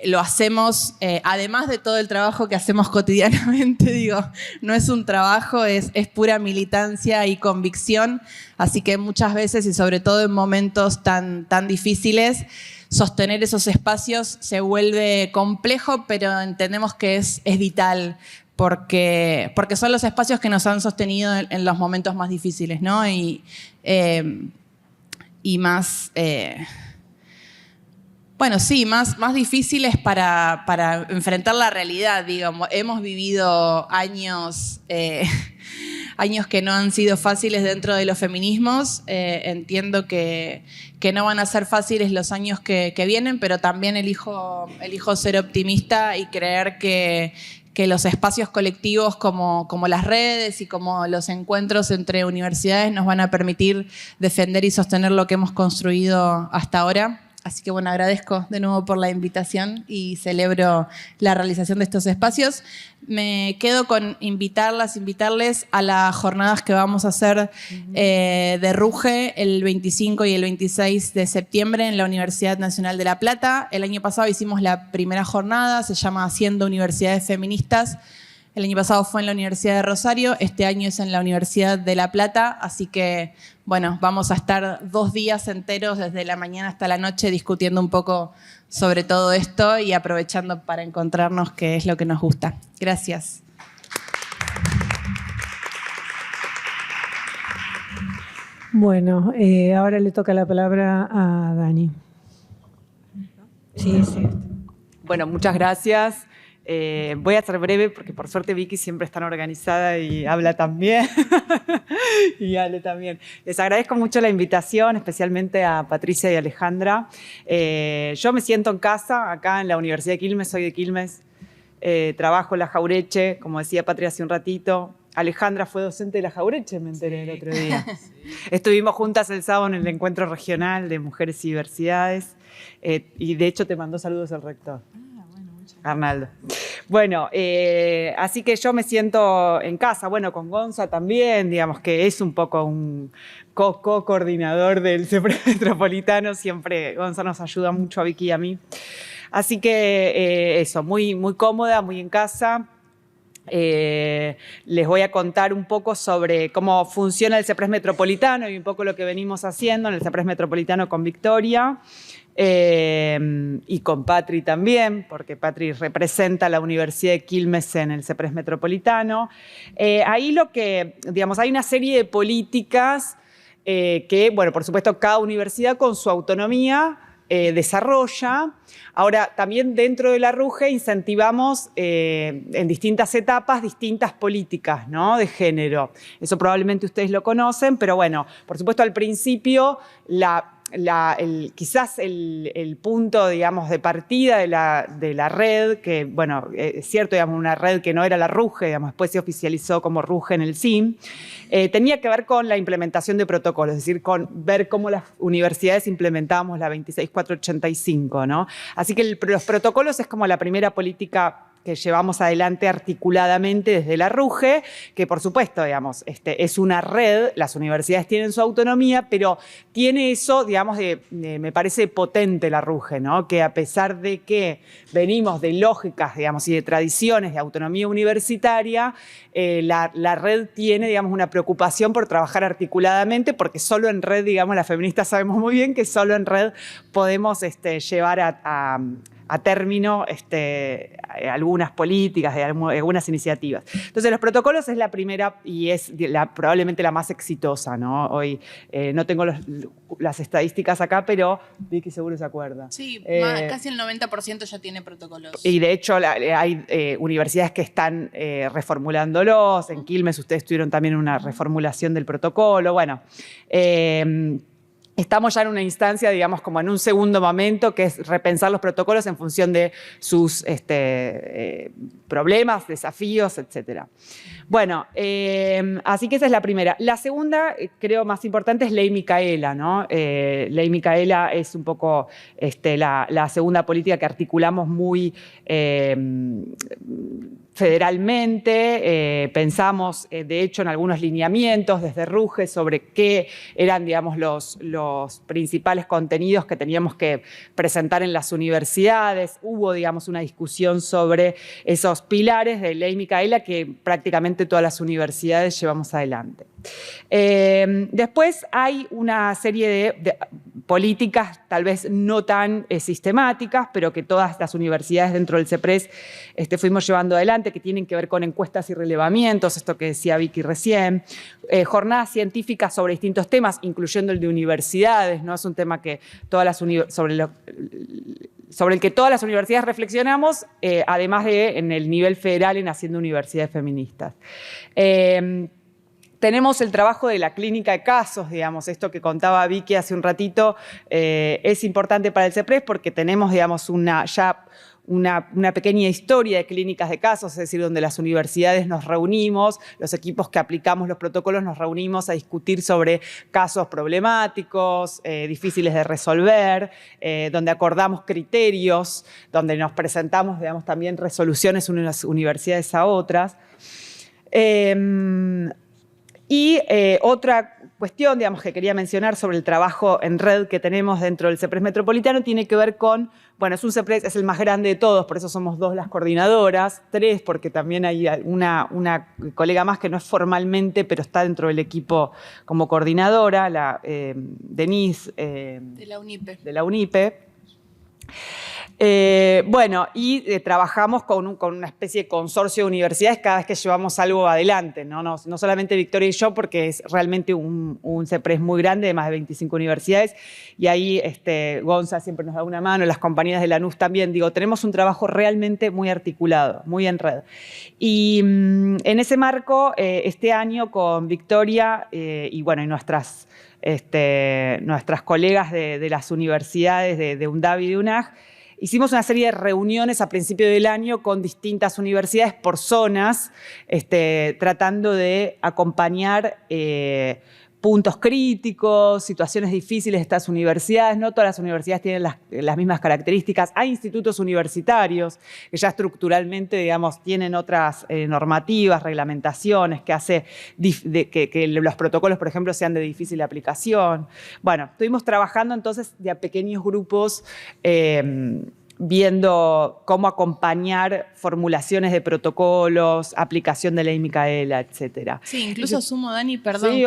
lo hacemos, además de todo el trabajo que hacemos cotidianamente, digo, no es un trabajo, es pura militancia y convicción, así que muchas veces y sobre todo en momentos tan difíciles, sostener esos espacios se vuelve complejo, pero entendemos que es vital, porque son los espacios que nos han sostenido en los momentos más difíciles, ¿no? Y más... Bueno, sí, más difíciles para enfrentar la realidad, digamos. Hemos vivido años que no han sido fáciles dentro de los feminismos. Entiendo que no van a ser fáciles los años que vienen, pero también elijo ser optimista y creer que los espacios colectivos como las redes y como los encuentros entre universidades nos van a permitir defender y sostener lo que hemos construido hasta ahora. Así que bueno, agradezco de nuevo por la invitación y celebro la realización de estos espacios. Me quedo con invitarles a las jornadas que vamos a hacer de RUGE el 25 y el 26 de septiembre en la Universidad Nacional de La Plata. El año pasado hicimos la primera jornada, se llama Haciendo Universidades Feministas. El año pasado fue en la Universidad de Rosario, este año es en la Universidad de La Plata, así que, bueno, vamos a estar 2 días enteros, desde la mañana hasta la noche, discutiendo un poco sobre todo esto y aprovechando para encontrarnos qué es lo que nos gusta. Gracias. Bueno, ahora le toca la palabra a Dani. Sí. Bueno, muchas gracias. Voy a ser breve porque por suerte Vicky siempre es tan organizada y habla tan bien. Y Ale también. Les agradezco mucho la invitación, especialmente a Patricia y Alejandra. Yo me siento en casa, acá en la Universidad de Quilmes, soy de Quilmes. Trabajo en la Jaureche, como decía Patria hace un ratito. Alejandra fue docente de la Jaureche, me enteré el otro día. Sí. Estuvimos juntas el sábado en el encuentro regional de mujeres y diversidades. Y de hecho te mandó saludos el rector. Arnaldo. Bueno, así que yo me siento en casa, bueno, con Gonza también, digamos que es un poco un co-coordinador del CEPRES Metropolitano, siempre Gonza nos ayuda mucho a Vicky y a mí. Así que eso, muy cómoda, muy en casa. Les voy a contar un poco sobre cómo funciona el CEPRES Metropolitano y un poco lo que venimos haciendo en el CEPRES Metropolitano con Victoria. Y con Patri también, porque Patri representa a la Universidad de Quilmes en el CEPRES Metropolitano. Ahí lo que, digamos, hay una serie de políticas que, bueno, por supuesto, cada universidad con su autonomía desarrolla. Ahora, también dentro de la RUGE incentivamos en distintas etapas distintas políticas, ¿no?, de género. Eso probablemente ustedes lo conocen, pero bueno, por supuesto, al principio quizás el punto, digamos, de partida de la red, que, bueno, es cierto, digamos, una red que no era la RUGE, digamos, después se oficializó como RUGE en el CIM, tenía que ver con la implementación de protocolos, es decir, con ver cómo las universidades implementábamos la 26485, ¿no? Así que los protocolos es como la primera política que llevamos adelante articuladamente desde la RUGE, que por supuesto, digamos, es una red, las universidades tienen su autonomía, pero tiene eso, digamos, me parece potente la RUGE, ¿no? Que a pesar de que venimos de lógicas, digamos, y de tradiciones de autonomía universitaria, la red tiene, digamos, una preocupación por trabajar articuladamente, porque solo en red, digamos, las feministas sabemos muy bien que solo en red podemos llevar a término algunas políticas, algunas iniciativas. Entonces, los protocolos es la primera y es probablemente la más exitosa, ¿no? Hoy no tengo las estadísticas acá, pero Vicky seguro se acuerda. Sí, casi el 90% ya tiene protocolos. Y de hecho hay universidades que están reformulándolos. En Quilmes ustedes tuvieron también una reformulación del protocolo. Bueno, estamos ya en una instancia, digamos, como en un segundo momento, que es repensar los protocolos en función de sus problemas, desafíos, etcétera. Bueno, así que esa es la primera. La segunda, creo más importante, es Ley Micaela, ¿no? Ley Micaela es un poco la segunda política que articulamos muy federalmente. Pensamos, de hecho, en algunos lineamientos desde RUGE sobre qué eran, digamos, los principales contenidos que teníamos que presentar en las universidades. Hubo, digamos, una discusión sobre esos pilares de Ley Micaela que prácticamente todas las universidades llevamos adelante. Después hay una serie de políticas tal vez no tan sistemáticas, pero que todas las universidades dentro del CEPRES fuimos llevando adelante, que tienen que ver con encuestas y relevamientos, esto que decía Vicky recién, jornadas científicas sobre distintos temas, incluyendo el de universidades, ¿no? Es un tema que todas las sobre el que todas las universidades reflexionamos, además de en el nivel federal en Haciendo Universidades Feministas. Tenemos el trabajo de la clínica de casos, digamos, esto que contaba Vicky hace un ratito, es importante para el CEPRES porque tenemos, digamos, ya una pequeña historia de clínicas de casos, es decir, donde las universidades nos reunimos, los equipos que aplicamos los protocolos nos reunimos a discutir sobre casos problemáticos, difíciles de resolver, donde acordamos criterios, donde nos presentamos, digamos, también resoluciones unas universidades a otras. Otra cuestión, digamos, que quería mencionar sobre el trabajo en red que tenemos dentro del CEPRES Metropolitano tiene que ver con, bueno, es un CEPRES, es el más grande de todos, por eso somos 2 las coordinadoras, 3 porque también hay una colega más que no es formalmente, pero está dentro del equipo como coordinadora, la Denise. De la UNIPE. De la UNIPE. Trabajamos con una especie de consorcio de universidades cada vez que llevamos algo adelante, no solamente Victoria y yo, porque es realmente un CEPRES muy grande de más de 25 universidades, y ahí Gonza siempre nos da una mano, las compañías de Lanús también. Digo, tenemos un trabajo realmente muy articulado, muy en red. Y en ese marco, este año con Victoria y nuestras colegas de las universidades de UNDAV y de UNAG, hicimos una serie de reuniones a principio del año con distintas universidades por zonas, tratando de acompañar puntos críticos, situaciones difíciles de estas universidades. No todas las universidades tienen las mismas características. Hay institutos universitarios que ya estructuralmente, digamos, tienen otras normativas, reglamentaciones que hace que los protocolos, por ejemplo, sean de difícil aplicación. Bueno, estuvimos trabajando entonces de a pequeños grupos, viendo cómo acompañar formulaciones de protocolos, aplicación de ley Micaela, etc. Sí, incluso sumo, Dani, perdón, sí,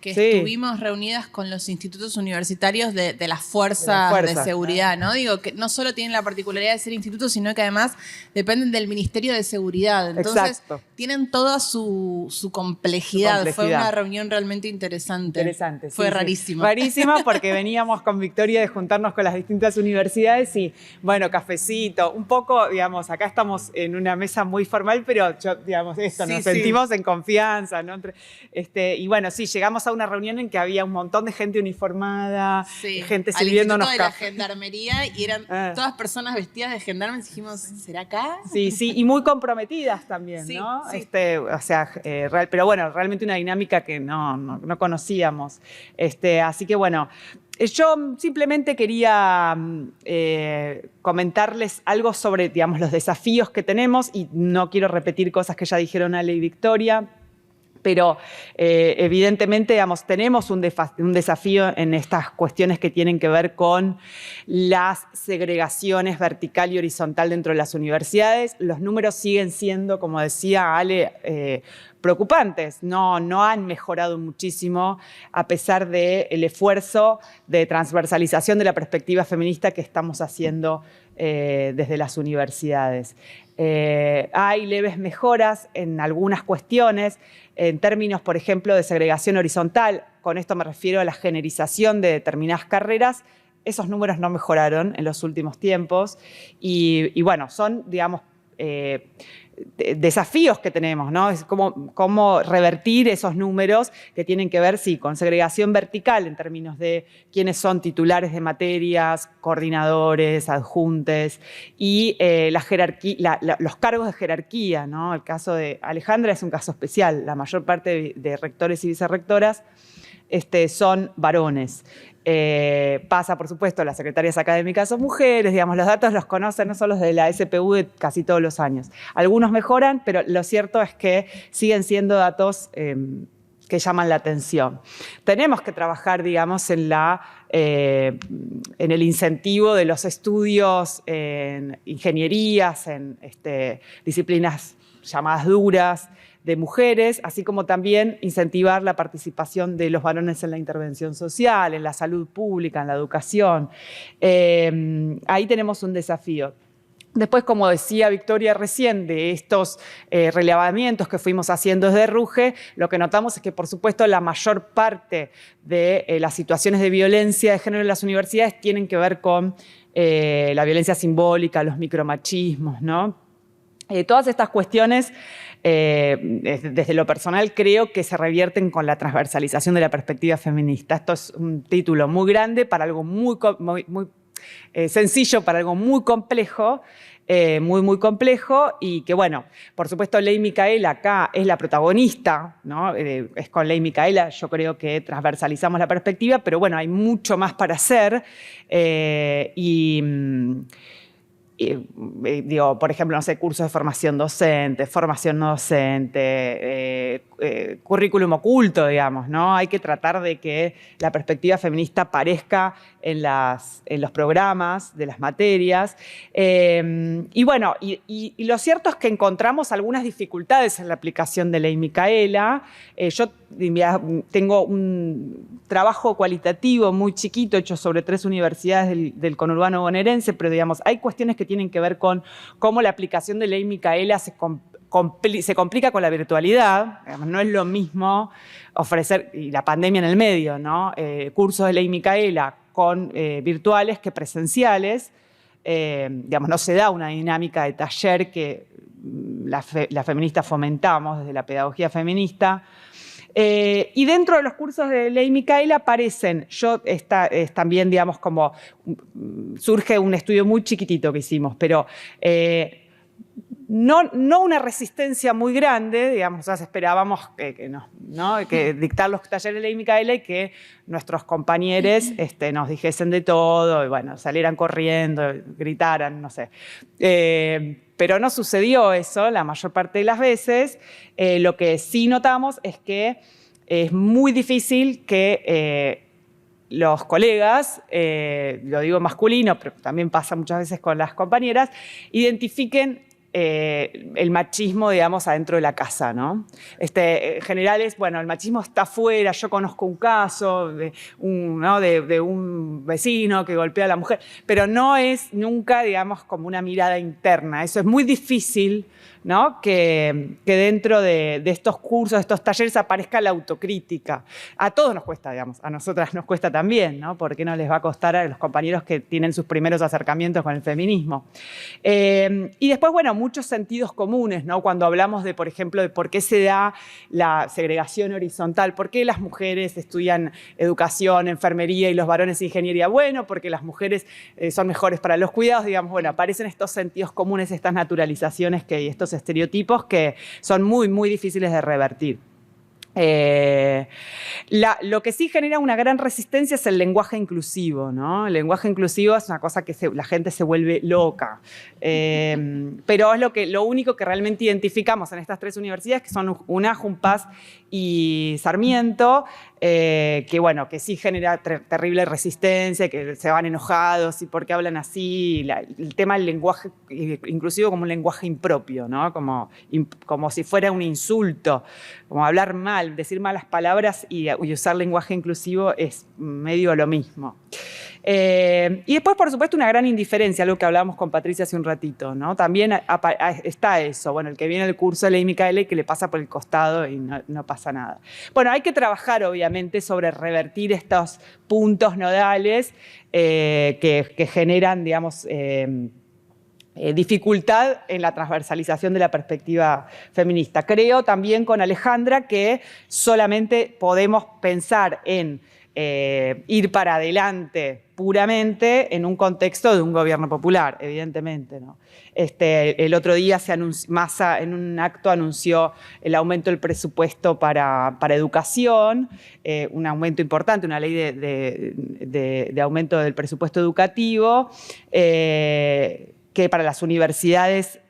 que sí. Estuvimos reunidas con los institutos universitarios de las fuerzas de seguridad, ¿no? Digo, que no solo tienen la particularidad de ser institutos, sino que además dependen del Ministerio de Seguridad. Entonces, exacto, tienen toda su complejidad. Fue una reunión realmente interesante. Fue sí, rarísima. Sí. Rarísima porque veníamos con Victoria de juntarnos con las distintas universidades y, bueno, cafecito, un poco, digamos, acá estamos en una mesa muy formal, pero digamos, nos sentimos en confianza, ¿no? Y bueno, sí, llegamos a una reunión en que había un montón de gente uniformada, gente sirviéndonos café. Al Instituto de la Gendarmería, y eran todas personas vestidas de gendarmes, y dijimos, ¿será acá? Sí, y muy comprometidas también, ¿no? Sí. Pero bueno, realmente una dinámica que no conocíamos. Así que bueno, yo simplemente quería comentarles algo sobre, digamos, los desafíos que tenemos, y no quiero repetir cosas que ya dijeron Ale y Victoria, pero evidentemente, digamos, tenemos un desafío en estas cuestiones que tienen que ver con las segregaciones vertical y horizontal dentro de las universidades. Los números siguen siendo, como decía Ale, preocupantes. No han mejorado muchísimo a pesar del esfuerzo de transversalización de la perspectiva feminista que estamos haciendo desde las universidades. Hay leves mejoras en algunas cuestiones, en términos, por ejemplo, de segregación horizontal. Con esto me refiero a la generización de determinadas carreras. Esos números no mejoraron en los últimos tiempos y bueno, son, digamos, desafíos que tenemos, ¿no? Es cómo revertir esos números que tienen que ver, sí, con segregación vertical en términos de quiénes son titulares de materias, coordinadores, adjuntes y los cargos de jerarquía, ¿no? El caso de Alejandra es un caso especial. La mayor parte de rectores y vicerrectoras son varones. Pasa, por supuesto, las secretarias académicas son mujeres, digamos, los datos los conocen, no solo los de la SPU de casi todos los años. Algunos mejoran, pero lo cierto es que siguen siendo datos que llaman la atención. Tenemos que trabajar, digamos, en el incentivo de los estudios en ingenierías, en disciplinas llamadas duras, de mujeres, así como también incentivar la participación de los varones en la intervención social, en la salud pública, en la educación. Ahí tenemos un desafío. Después, como decía Victoria recién, de estos relevamientos que fuimos haciendo desde RUGE, lo que notamos es que, por supuesto, la mayor parte de las situaciones de violencia de género en las universidades tienen que ver con la violencia simbólica, los micromachismos, ¿no? Todas estas cuestiones, desde lo personal, creo que se revierten con la transversalización de la perspectiva feminista. Esto es un título muy grande para algo muy sencillo para algo muy complejo, muy complejo, y que bueno, por supuesto Ley Micaela acá es la protagonista, ¿no? Es con Ley Micaela, yo creo que transversalizamos la perspectiva, pero bueno, hay mucho más para hacer digo, por ejemplo, no sé, cursos de formación docente, formación no docente, currículum oculto, digamos, ¿no? Hay que tratar de que la perspectiva feminista aparezca en los programas de las materias. Y bueno, y lo cierto es que encontramos algunas dificultades en la aplicación de Ley Micaela. Yo tengo un trabajo cualitativo muy chiquito hecho sobre 3 universidades del conurbano bonaerense, pero digamos, hay cuestiones que tienen que ver con cómo la aplicación de Ley Micaela se complica con la virtualidad. No es lo mismo ofrecer, y la pandemia en el medio, ¿no? Cursos de Ley Micaela con virtuales que presenciales. Digamos, no se da una dinámica de taller que las feministas fomentamos desde la pedagogía feminista. Y dentro de los cursos de Ley Micaela aparecen, también, digamos, como surge un estudio muy chiquitito que hicimos, pero no una resistencia muy grande, digamos, o sea, esperábamos que dictar los talleres de Ley Micaela y que nuestros compañeros nos dijesen de todo, y bueno, salieran corriendo, gritaran, no sé. Pero no sucedió eso la mayor parte de las veces. Lo que sí notamos es que es muy difícil que los colegas, lo digo masculino, pero también pasa muchas veces con las compañeras, identifiquen el machismo, digamos, adentro de la casa, ¿no? En general es, bueno, el machismo está afuera. Yo conozco un caso de un vecino que golpea a la mujer, pero no es nunca, digamos, como una mirada interna. Eso es muy difícil, ¿no? Que dentro de estos cursos, de estos talleres, aparezca la autocrítica. A todos nos cuesta, digamos, a nosotras nos cuesta también, ¿no? ¿Por qué no les va a costar a los compañeros que tienen sus primeros acercamientos con el feminismo? Y después, bueno, muchos sentidos comunes, ¿no? Cuando hablamos de, por ejemplo, de por qué se da la segregación horizontal, por qué las mujeres estudian educación, enfermería y los varones ingeniería. Bueno, porque las mujeres son mejores para los cuidados, digamos. Bueno, aparecen estos sentidos comunes, estas naturalizaciones y estos estereotipos que son muy difíciles de revertir. Lo que sí genera una gran resistencia es el lenguaje inclusivo, ¿no? El lenguaje inclusivo es una cosa que la gente se vuelve loca. Pero es lo único que realmente identificamos en estas 3 universidades, que son UNA, Junpaz y Sarmiento, que bueno, que sí genera terrible resistencia, que se van enojados y por qué hablan así. El tema del lenguaje inclusivo como un lenguaje impropio, ¿no? Como si fuera un insulto, como hablar mal, decir malas palabras y usar lenguaje inclusivo es medio lo mismo. Y después, por supuesto, una gran indiferencia, algo que hablábamos con Patricia hace un ratito, ¿no? También está eso, bueno, el que viene al curso de Ley Micaela y que le pasa por el costado y no pasa nada. Bueno, hay que trabajar, obviamente, sobre revertir estos puntos nodales que generan, digamos, dificultad en la transversalización de la perspectiva feminista. Creo también con Alejandra que solamente podemos pensar en ir para adelante puramente en un contexto de un gobierno popular, evidentemente, ¿no? El otro día Massa en un acto anunció el aumento del presupuesto para educación, un aumento importante, una ley de aumento del presupuesto educativo, que para las universidades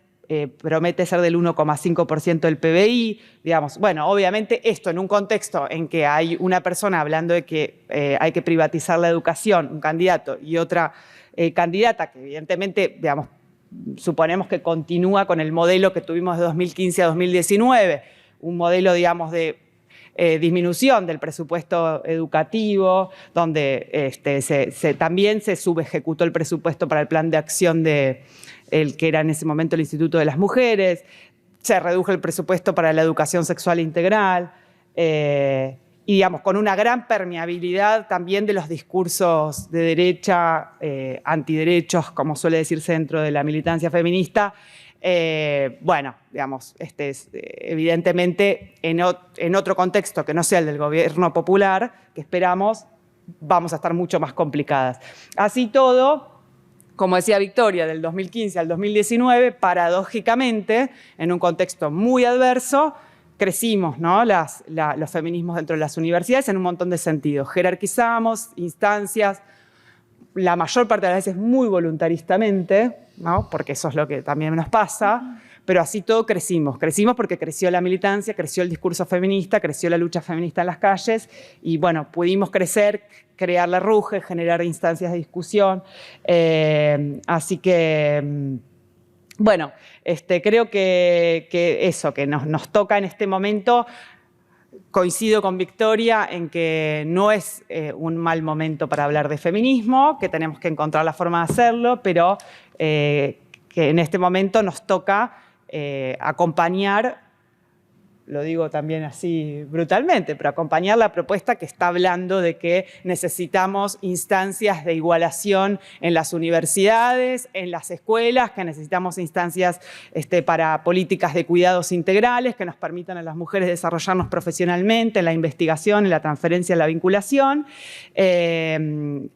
promete ser del 1,5% del PBI, digamos. Bueno, obviamente esto en un contexto en que hay una persona hablando de que hay que privatizar la educación, un candidato, y otra candidata que evidentemente, digamos, suponemos que continúa con el modelo que tuvimos de 2015 a 2019, un modelo, digamos, de disminución del presupuesto educativo, donde también se subejecutó el presupuesto para el plan de acción el que era en ese momento el Instituto de las Mujeres, se redujo el presupuesto para la educación sexual integral, y digamos, con una gran permeabilidad también de los discursos de derecha, antiderechos, como suele decirse dentro de la militancia feminista. Bueno, digamos, evidentemente en otro contexto que no sea el del gobierno popular, que esperamos, vamos a estar mucho más complicadas. Así todo, Como decía Victoria, del 2015 al 2019, paradójicamente, en un contexto muy adverso, crecimos, ¿no? Los feminismos dentro de las universidades en un montón de sentidos. Jerarquizamos instancias, la mayor parte de las veces muy voluntaristamente, ¿no? Porque eso es lo que también nos pasa, pero así todo crecimos. Crecimos porque creció la militancia, creció el discurso feminista, creció la lucha feminista en las calles y, bueno, pudimos crecer, crear la RUGE, generar instancias de discusión. Así que, bueno, creo que eso, que nos toca en este momento. Coincido con Victoria en que no es un mal momento para hablar de feminismo, que tenemos que encontrar la forma de hacerlo, pero que en este momento nos toca acompañar, lo digo también así brutalmente, pero acompañar la propuesta que está hablando de que necesitamos instancias de igualación en las universidades, en las escuelas, que necesitamos instancias para políticas de cuidados integrales que nos permitan a las mujeres desarrollarnos profesionalmente en la investigación, en la transferencia, en la vinculación,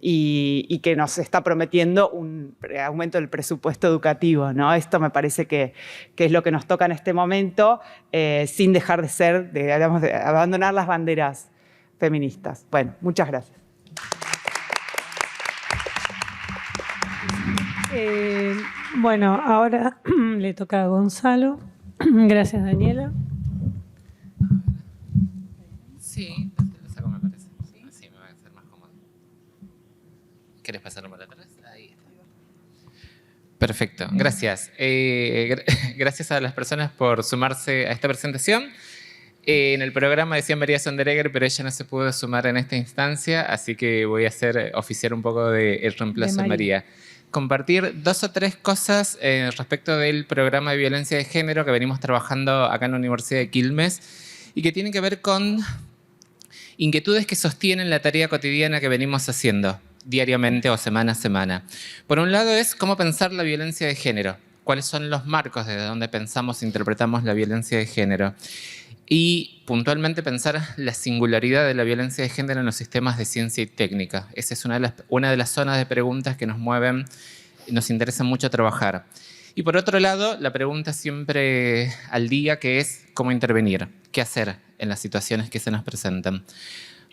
y que nos está prometiendo un aumento del presupuesto educativo, ¿no? Esto me parece que es lo que nos toca en este momento, sin dejar de ser, de abandonar las banderas feministas. Bueno, muchas gracias. Bueno, ahora le toca a Gonzalo. Gracias, Daniela. Sí, lo saco, me parece. Así me va a ser más cómodo. ¿Quieres pasarlo para atrás? Ahí está. Perfecto, gracias. Gracias a las personas por sumarse a esta presentación. En el programa decía María Sonderegger, pero ella no se pudo sumar en esta instancia, así que voy a oficiar un poco del reemplazo de María. Compartir 2 o 3 cosas respecto del programa de violencia de género que venimos trabajando acá en la Universidad de Quilmes y que tienen que ver con inquietudes que sostienen la tarea cotidiana que venimos haciendo diariamente o semana a semana. Por un lado es cómo pensar la violencia de género, cuáles son los marcos desde donde pensamos e interpretamos la violencia de género y puntualmente pensar la singularidad de la violencia de género en los sistemas de ciencia y técnica. Esa es una de las zonas de preguntas que nos mueven y nos interesa mucho trabajar. Y por otro lado, la pregunta siempre al día que es cómo intervenir, qué hacer en las situaciones que se nos presentan.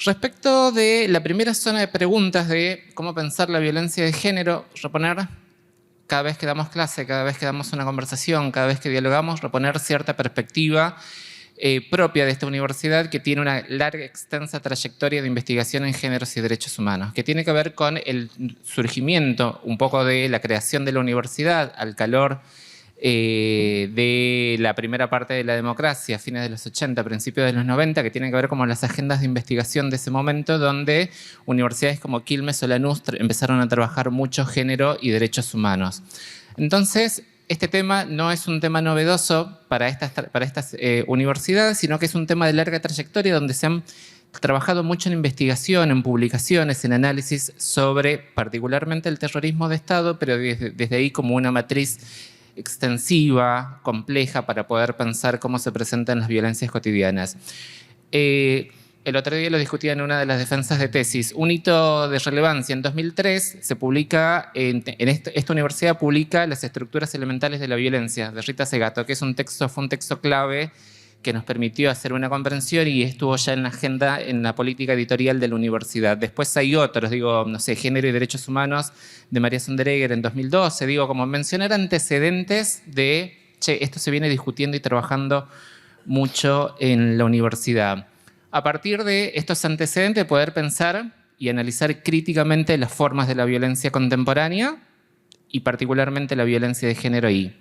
Respecto de la primera zona de preguntas de cómo pensar la violencia de género, reponer cada vez que damos clase, cada vez que damos una conversación, cada vez que dialogamos, reponer cierta perspectiva propia de esta universidad que tiene una larga, extensa trayectoria de investigación en géneros y derechos humanos, que tiene que ver con el surgimiento un poco de la creación de la universidad al calor de la primera parte de la democracia, fines de los 80, principios de los 90, que tiene que ver con las agendas de investigación de ese momento, donde universidades como Quilmes o Lanús empezaron a trabajar mucho género y derechos humanos. Entonces, este tema no es un tema novedoso para estas universidades, sino que es un tema de larga trayectoria donde se han trabajado mucho en investigación, en publicaciones, en análisis sobre particularmente el terrorismo de Estado, pero desde ahí como una matriz extensiva, compleja, para poder pensar cómo se presentan las violencias cotidianas. El otro día lo discutía en una de las defensas de tesis. Un hito de relevancia, en 2003 se publica, esta universidad publica Las estructuras elementales de la violencia, de Rita Segato, que fue un texto clave que nos permitió hacer una comprensión y estuvo ya en la agenda, en la política editorial de la universidad. Después hay otros, no sé, Género y Derechos Humanos, de María Sonderegger en 2012, como mencionar antecedentes de, esto se viene discutiendo y trabajando mucho en la universidad. A partir de estos antecedentes, poder pensar y analizar críticamente las formas de la violencia contemporánea y particularmente la violencia de género ahí.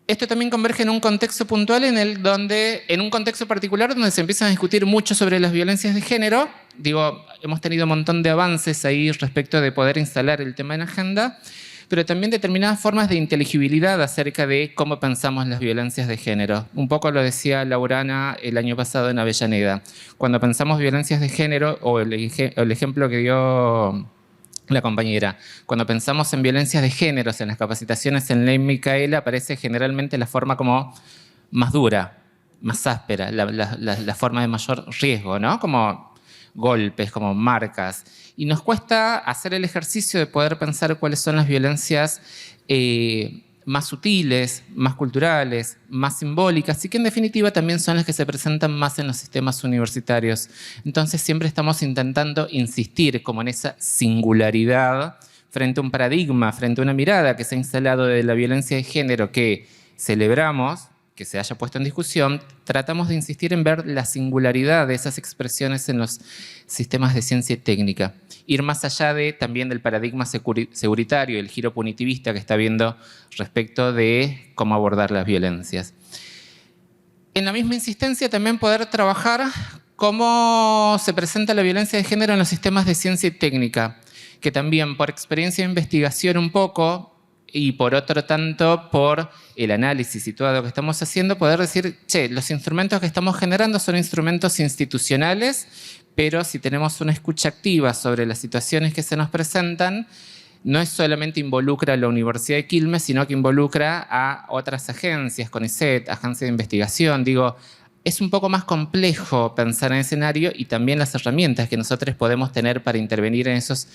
Esto también converge en un contexto puntual en un contexto particular donde se empiezan a discutir mucho sobre las violencias de género. Hemos tenido un montón de avances ahí respecto de poder instalar el tema en agenda, pero también determinadas formas de inteligibilidad acerca de cómo pensamos las violencias de género. Un poco lo decía Laurana el año pasado en Avellaneda. Cuando pensamos violencias de género, o el ejemplo que dio la compañera, cuando pensamos en violencias de géneros en las capacitaciones en Ley Micaela, aparece generalmente la forma como más dura, más áspera, la forma de mayor riesgo, ¿no? Como golpes, como marcas. Y nos cuesta hacer el ejercicio de poder pensar cuáles son las violencias más sutiles, más culturales, más simbólicas y que en definitiva también son las que se presentan más en los sistemas universitarios. Entonces siempre estamos intentando insistir como en esa singularidad frente a un paradigma, frente a una mirada que se ha instalado de la violencia de género que celebramos, que se haya puesto en discusión, tratamos de insistir en ver la singularidad de esas expresiones en los sistemas de ciencia y técnica. Ir más allá también del paradigma seguritario, el giro punitivista que está habiendo respecto de cómo abordar las violencias. En la misma insistencia también poder trabajar cómo se presenta la violencia de género en los sistemas de ciencia y técnica, que también por experiencia de investigación un poco, y por otro tanto por el análisis y todo lo que estamos haciendo, poder decir, che, los instrumentos que estamos generando son instrumentos institucionales, pero si tenemos una escucha activa sobre las situaciones que se nos presentan, no es solamente involucra a la Universidad de Quilmes, sino que involucra a otras agencias, CONICET, agencias de investigación. Digo, es un poco más complejo pensar en el escenario y también las herramientas que nosotros podemos tener para intervenir en esas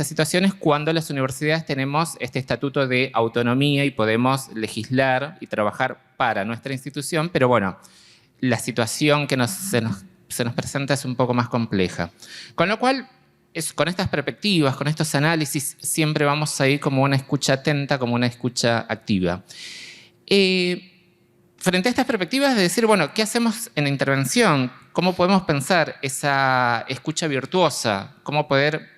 situaciones cuando las universidades tenemos este estatuto de autonomía y podemos legislar y trabajar para nuestra institución, pero bueno, la situación que se nos presenta es un poco más compleja. Con lo cual, con estas perspectivas, con estos análisis, siempre vamos a ir como una escucha atenta, como una escucha activa. Frente a estas perspectivas de decir, bueno, ¿qué hacemos en la intervención? ¿Cómo podemos pensar esa escucha virtuosa? ¿Cómo poder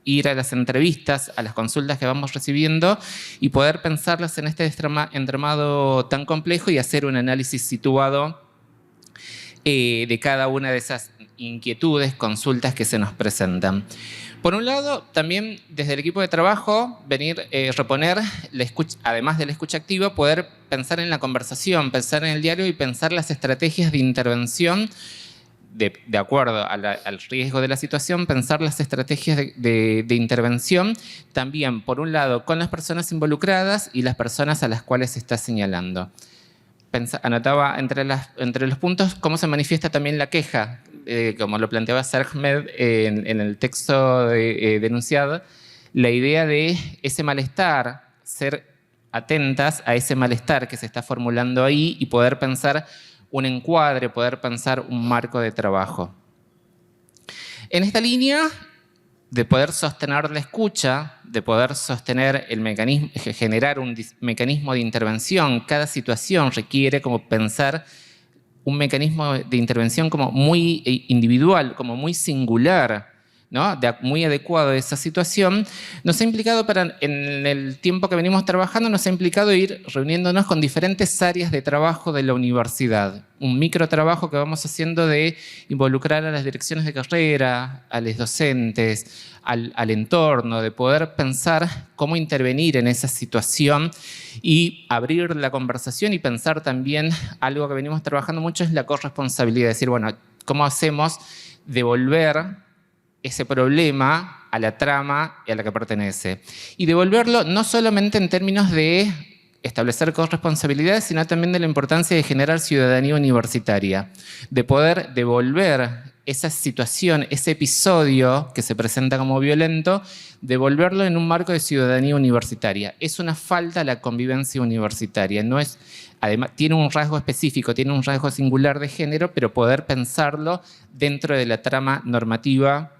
ir a las entrevistas, a las consultas que vamos recibiendo y poder pensarlas en este entramado tan complejo y hacer un análisis situado de cada una de esas inquietudes, consultas que se nos presentan? Por un lado, también desde el equipo de trabajo, reponer, además de la escucha activa, poder pensar en la conversación, pensar en el diario y pensar las estrategias de intervención de acuerdo al riesgo de la situación, pensar las estrategias de intervención también, por un lado, con las personas involucradas y las personas a las cuales se está señalando. Anotaba entre los puntos cómo se manifiesta también la queja, como lo planteaba Sergmed en el texto denunciado, la idea de ese malestar, ser atentas a ese malestar que se está formulando ahí y poder pensar un encuadre, poder pensar un marco de trabajo. En esta línea de poder sostener la escucha, de poder sostener el mecanismo, generar un mecanismo de intervención. Cada situación requiere como pensar un mecanismo de intervención como muy individual, como muy singular, ¿no? Muy adecuado a esa situación. Nos ha implicado, en el tiempo que venimos trabajando, nos ha implicado ir reuniéndonos con diferentes áreas de trabajo de la universidad. Un microtrabajo que vamos haciendo de involucrar a las direcciones de carrera, a los docentes, al entorno, de poder pensar cómo intervenir en esa situación y abrir la conversación y pensar también algo que venimos trabajando mucho es la corresponsabilidad. Es decir, bueno, ¿cómo hacemos devolver ese problema a la trama a la que pertenece? Y devolverlo no solamente en términos de establecer corresponsabilidades, sino también de la importancia de generar ciudadanía universitaria, de poder devolver esa situación, ese episodio que se presenta como violento, devolverlo en un marco de ciudadanía universitaria. Es una falta a la convivencia universitaria. No es, además, tiene un rasgo específico, tiene un rasgo singular de género, pero poder pensarlo dentro de la trama normativa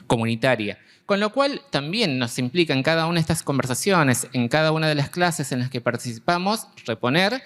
comunitaria. Con lo cual también nos implica en cada una de estas conversaciones, en cada una de las clases en las que participamos, reponer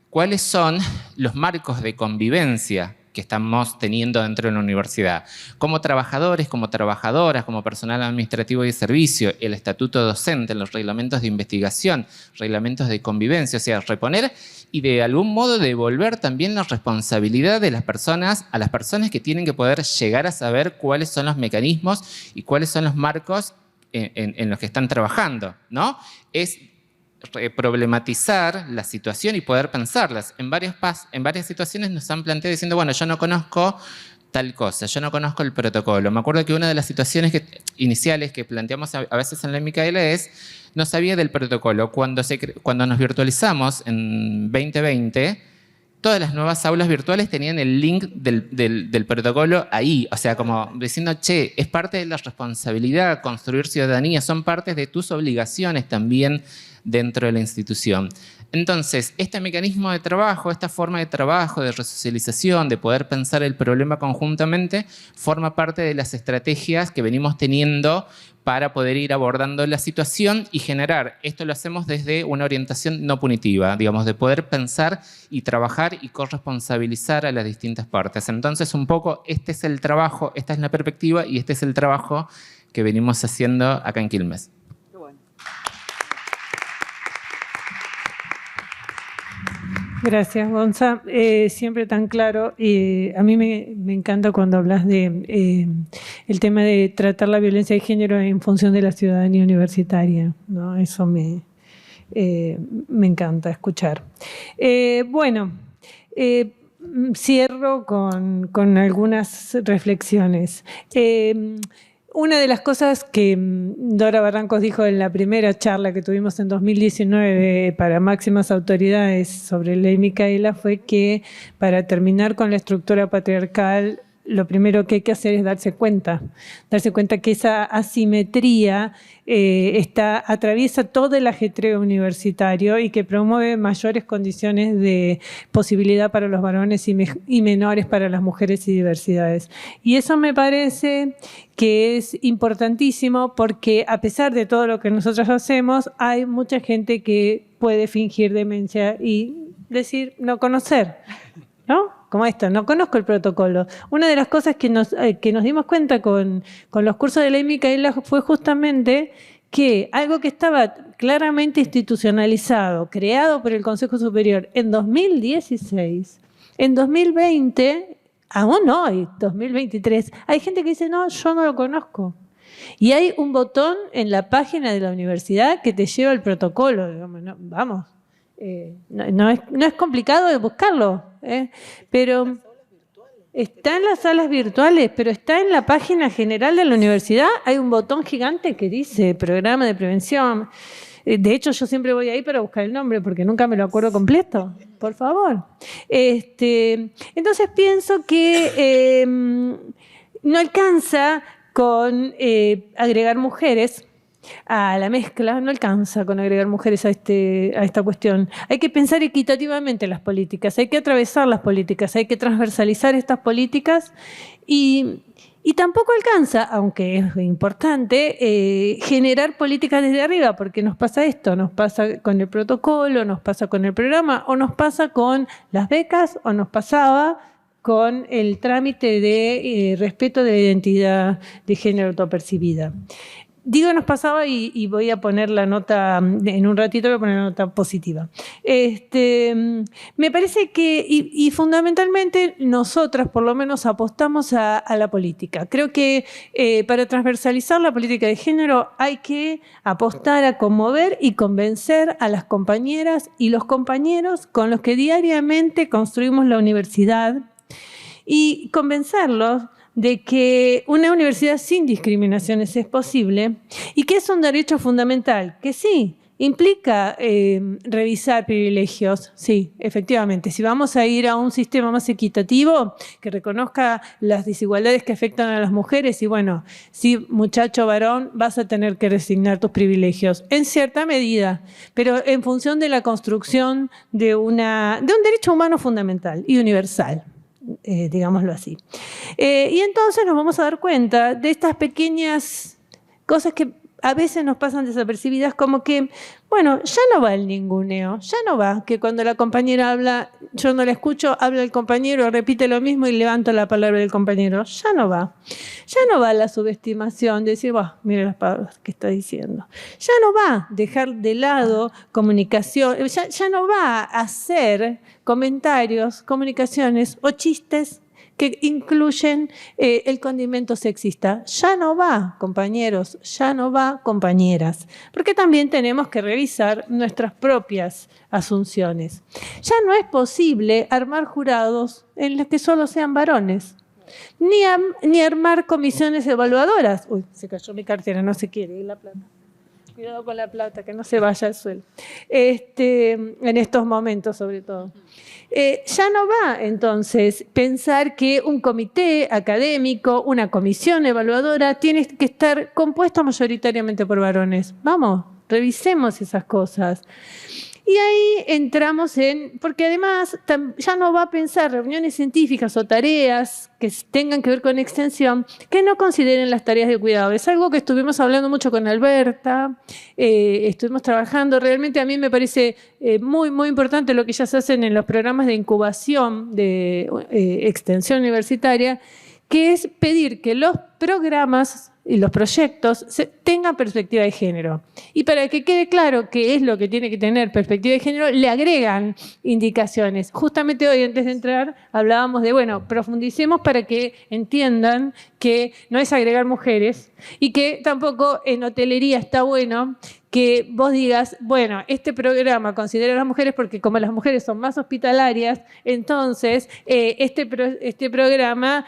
cuáles son los marcos de convivencia que estamos teniendo dentro de la universidad. Como trabajadores, como trabajadoras, como personal administrativo y de servicio, el estatuto docente, los reglamentos de investigación, reglamentos de convivencia, o sea, reponer y de algún modo devolver también la responsabilidad de las personas a las personas que tienen que poder llegar a saber cuáles son los mecanismos y cuáles son los marcos en los que están trabajando, ¿no? Es problematizar la situación y poder pensarlas. En varias situaciones nos han planteado diciendo, bueno, yo no conozco tal cosa, yo no conozco el protocolo. Me acuerdo que una de las situaciones iniciales que planteamos a veces en la Micaela es, no sabía del protocolo. Cuando nos virtualizamos en 2020, todas las nuevas aulas virtuales tenían el link del protocolo ahí, o sea, como diciendo, che, es parte de la responsabilidad construir ciudadanía, son partes de tus obligaciones también dentro de la institución. Entonces, este mecanismo de trabajo, esta forma de trabajo, de resocialización, de poder pensar el problema conjuntamente, forma parte de las estrategias que venimos teniendo para poder ir abordando la situación y generar, esto lo hacemos desde una orientación no punitiva, digamos, de poder pensar y trabajar y corresponsabilizar a las distintas partes. Entonces, un poco, este es el trabajo, esta es la perspectiva y este es el trabajo que venimos haciendo acá en Quilmes. Gracias, Gonza. Siempre tan claro. A mí me encanta cuando hablas de el tema de tratar la violencia de género en función de la ciudadanía universitaria, ¿no? Eso me encanta escuchar. Cierro con algunas reflexiones. Una de las cosas que Dora Barrancos dijo en la primera charla que tuvimos en 2019 para máximas autoridades sobre Ley Micaela fue que para terminar con la estructura patriarcal, lo primero que hay que hacer es darse cuenta que esa asimetría atraviesa todo el ajetreo universitario y que promueve mayores condiciones de posibilidad para los varones y menores para las mujeres y diversidades. Y eso me parece que es importantísimo porque a pesar de todo lo que nosotros hacemos, hay mucha gente que puede fingir demencia y decir no conocer, ¿no? Como esto, no conozco el protocolo. Una de las cosas que nos dimos cuenta con los cursos de Ley Micaela fue justamente que algo que estaba claramente institucionalizado, creado por el Consejo Superior en 2016, en 2020, aún hoy, 2023, hay gente que dice, no, yo no lo conozco. Y hay un botón en la página de la universidad que te lleva el protocolo. Digamos, no, vamos. No es complicado de buscarlo, pero está en las salas virtuales, pero está en la página general de la universidad. Hay un botón gigante que dice programa de prevención. De hecho, yo siempre voy ahí para buscar el nombre porque nunca me lo acuerdo completo. Por favor. Entonces pienso que no alcanza con agregar mujeres a la mezcla, no alcanza con agregar mujeres a esta cuestión. Hay que pensar equitativamente las políticas, hay que atravesar las políticas, hay que transversalizar estas políticas y tampoco alcanza, aunque es importante, generar políticas desde arriba, porque nos pasa esto, nos pasa con el protocolo, nos pasa con el programa, o nos pasa con las becas, o nos pasaba con el trámite de respeto de la identidad de género autopercibida. Digo, nos pasaba y voy a poner la nota, en un ratito voy a poner la nota positiva. Me parece que, y fundamentalmente nosotras por lo menos apostamos a la política. Creo que para transversalizar la política de género hay que apostar a conmover y convencer a las compañeras y los compañeros con los que diariamente construimos la universidad y convencerlos de que una universidad sin discriminaciones es posible y que es un derecho fundamental, que sí, implica revisar privilegios, sí, efectivamente. Si vamos a ir a un sistema más equitativo, que reconozca las desigualdades que afectan a las mujeres y bueno, sí, muchacho varón, vas a tener que resignar tus privilegios, en cierta medida, pero en función de la construcción de un derecho humano fundamental y universal. Digámoslo así. Y entonces nos vamos a dar cuenta de estas pequeñas cosas que a veces nos pasan desapercibidas, como que, bueno, ya no va el ninguneo, ya no va que cuando la compañera habla, yo no la escucho, habla el compañero, repite lo mismo y levanto la palabra del compañero, ya no va la subestimación de decir, mira las palabras que está diciendo, ya no va dejar de lado comunicación, ya no va a hacer comentarios, comunicaciones o chistes que incluyen el condimento sexista. Ya no va, compañeros, ya no va, compañeras, porque también tenemos que revisar nuestras propias asunciones. Ya no es posible armar jurados en los que solo sean varones, ni armar comisiones evaluadoras. Uy, se cayó mi cartera, no se quiere ir la plata. Cuidado con la plata, que no se vaya al suelo. En estos momentos, sobre todo. Ya no va, entonces, pensar que un comité académico, una comisión evaluadora, tiene que estar compuesto mayoritariamente por varones. Vamos, revisemos esas cosas. Y ahí entramos porque además ya no va a pensar reuniones científicas o tareas que tengan que ver con extensión que no consideren las tareas de cuidado. Es algo que estuvimos hablando mucho con Alberta, estuvimos trabajando. Realmente a mí me parece muy, muy importante lo que ya se hacen en los programas de incubación de extensión universitaria, que es pedir que los programas y los proyectos tengan perspectiva de género. Y para que quede claro qué es lo que tiene que tener perspectiva de género, le agregan indicaciones. Justamente hoy, antes de entrar, hablábamos de, bueno, profundicemos para que entiendan que no es agregar mujeres y que tampoco en hotelería está bueno que vos digas, bueno, este programa considera a las mujeres porque como las mujeres son más hospitalarias, entonces este programa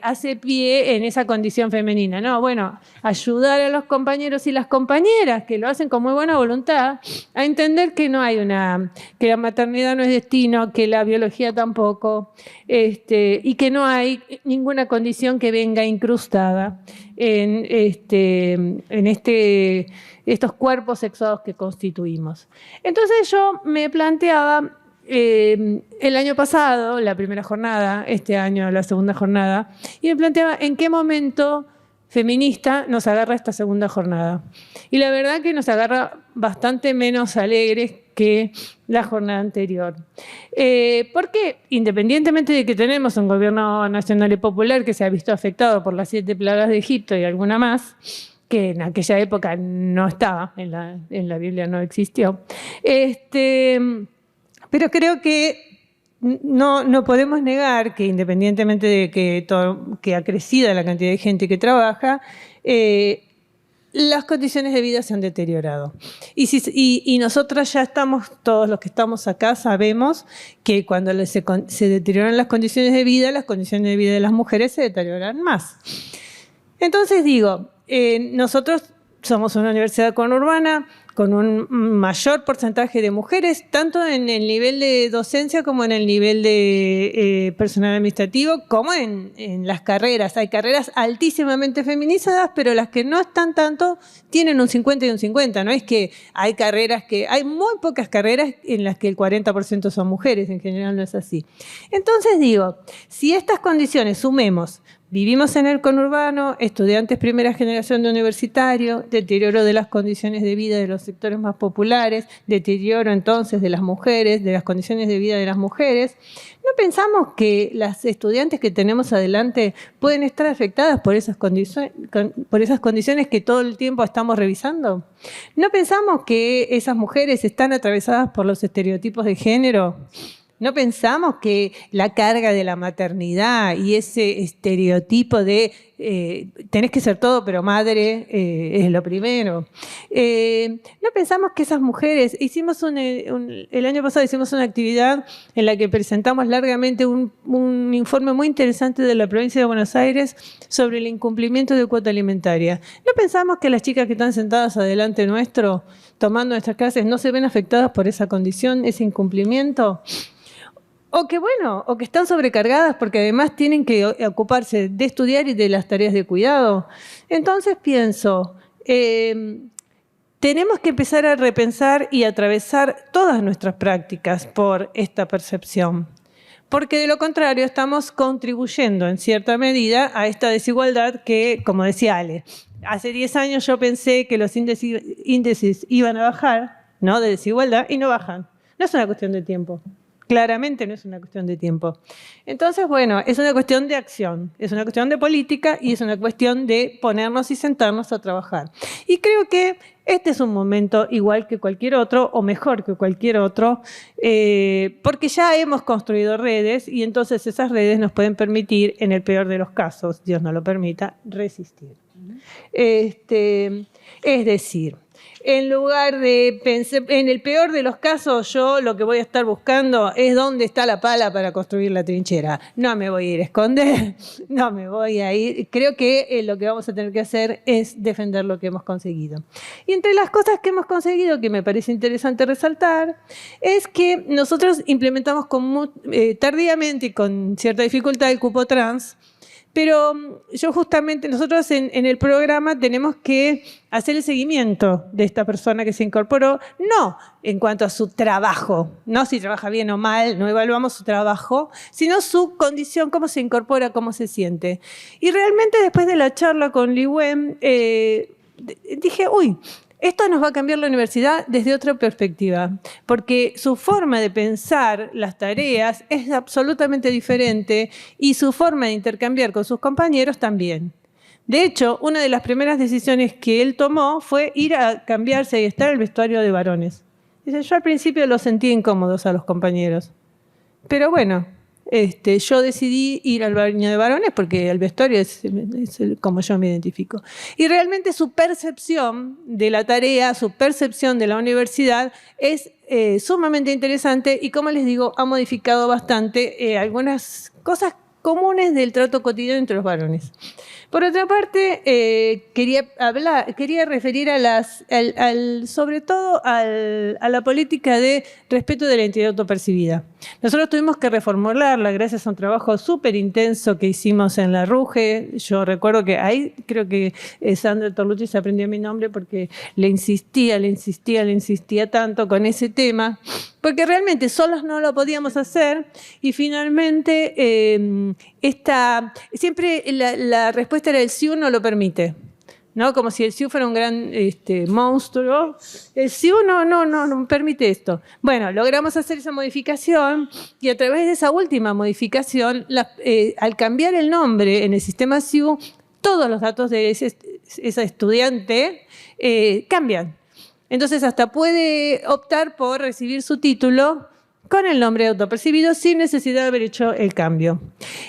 hace pie en esa condición femenina. No, bueno, ayudar a los compañeros y las compañeras que lo hacen con muy buena voluntad a entender que no hay que la maternidad no es destino, que la biología tampoco, y que no hay ninguna condición que venga incrustada en estos cuerpos sexuados que constituimos. Entonces yo me planteaba el año pasado, la primera jornada, este año la segunda jornada, y me planteaba en qué momento feminista nos agarra esta segunda jornada. Y la verdad que nos agarra bastante menos alegres que la jornada anterior. Porque independientemente de que tenemos un gobierno nacional y popular que se ha visto afectado por las 7 plagas de Egipto y alguna más, que en aquella época no estaba, en la Biblia no existió, pero creo que no podemos negar que independientemente de que ha crecido la cantidad de gente que trabaja, las condiciones de vida se han deteriorado. Y nosotros ya estamos, todos los que estamos acá, sabemos que cuando se deterioran las condiciones de vida de las mujeres se deterioran más. Entonces digo, nosotros somos una universidad conurbana con un mayor porcentaje de mujeres, tanto en el nivel de docencia como en el nivel de personal administrativo, como en las carreras. Hay carreras altísimamente feminizadas, pero las que no están tanto tienen un 50 y un 50. No es que hay muy pocas carreras en las que el 40% son mujeres, en general no es así. Entonces digo, si estas condiciones sumemos, vivimos en el conurbano, estudiantes primera generación de universitario, deterioro de las condiciones de vida de los sectores más populares, deterioro entonces de las mujeres, de las condiciones de vida de las mujeres. ¿No pensamos que las estudiantes que tenemos adelante pueden estar afectadas por esas condiciones que todo el tiempo estamos revisando? ¿No pensamos que esas mujeres están atravesadas por los estereotipos de género? ¿No pensamos que la carga de la maternidad y ese estereotipo de tenés que ser todo pero madre es lo primero? ¿No pensamos que esas mujeres, el año pasado hicimos una actividad en la que presentamos largamente un informe muy interesante de la provincia de Buenos Aires sobre el incumplimiento de cuota alimentaria? ¿No pensamos que las chicas que están sentadas adelante nuestro, tomando nuestras clases, no se ven afectadas por esa condición, ese incumplimiento? O que están sobrecargadas porque además tienen que ocuparse de estudiar y de las tareas de cuidado. Entonces pienso, tenemos que empezar a repensar y atravesar todas nuestras prácticas por esta percepción. Porque de lo contrario estamos contribuyendo en cierta medida a esta desigualdad que, como decía Ale, hace 10 años yo pensé que los índices iban a bajar, ¿no?, de desigualdad, y no bajan. No es una cuestión de tiempo. Claramente no es una cuestión de tiempo. Entonces, bueno, es una cuestión de acción, es una cuestión de política y es una cuestión de ponernos y sentarnos a trabajar. Y creo que este es un momento igual que cualquier otro, o mejor que cualquier otro, porque ya hemos construido redes y entonces esas redes nos pueden permitir, en el peor de los casos, Dios no lo permita, resistir. Es decir, En lugar de pensar, en el peor de los casos, yo lo que voy a estar buscando es dónde está la pala para construir la trinchera. No me voy a ir a esconder, no me voy a ir. Creo que lo que vamos a tener que hacer es defender lo que hemos conseguido. Y entre las cosas que hemos conseguido, que me parece interesante resaltar, es que nosotros implementamos tardíamente y con cierta dificultad el cupo trans. Pero yo justamente, nosotros en el programa tenemos que hacer el seguimiento de esta persona que se incorporó, no en cuanto a su trabajo, no si trabaja bien o mal, no evaluamos su trabajo, sino su condición, cómo se incorpora, cómo se siente. Y realmente después de la charla con Liwen, dije, uy, esto nos va a cambiar la universidad desde otra perspectiva, porque su forma de pensar las tareas es absolutamente diferente y su forma de intercambiar con sus compañeros también. De hecho, una de las primeras decisiones que él tomó fue ir a cambiarse y estar en el vestuario de varones. Dice, yo al principio los sentí incómodos a los compañeros, pero bueno, yo decidí ir al baño de varones porque el vestuario es como yo me identifico. Y realmente su percepción de la tarea, su percepción de la universidad es sumamente interesante y, como les digo, ha modificado bastante algunas cosas comunes del trato cotidiano entre los varones. Por otra parte, quería referir sobre todo a la política de respeto de la identidad autopercibida. Nosotros tuvimos que reformularla gracias a un trabajo súper intenso que hicimos en la RUGE. Yo recuerdo que ahí creo que Sandra Torlucci se aprendió mi nombre porque le insistía tanto con ese tema, porque realmente solos no lo podíamos hacer y finalmente siempre la respuesta era el SIU no lo permite, ¿no? Como si el SIU fuera un gran monstruo. El SIU no permite esto. Bueno, logramos hacer esa modificación y a través de esa última modificación, al cambiar el nombre en el sistema SIU, todos los datos de esa estudiante cambian. Entonces hasta puede optar por recibir su título con el nombre autopercibido sin necesidad de haber hecho el cambio.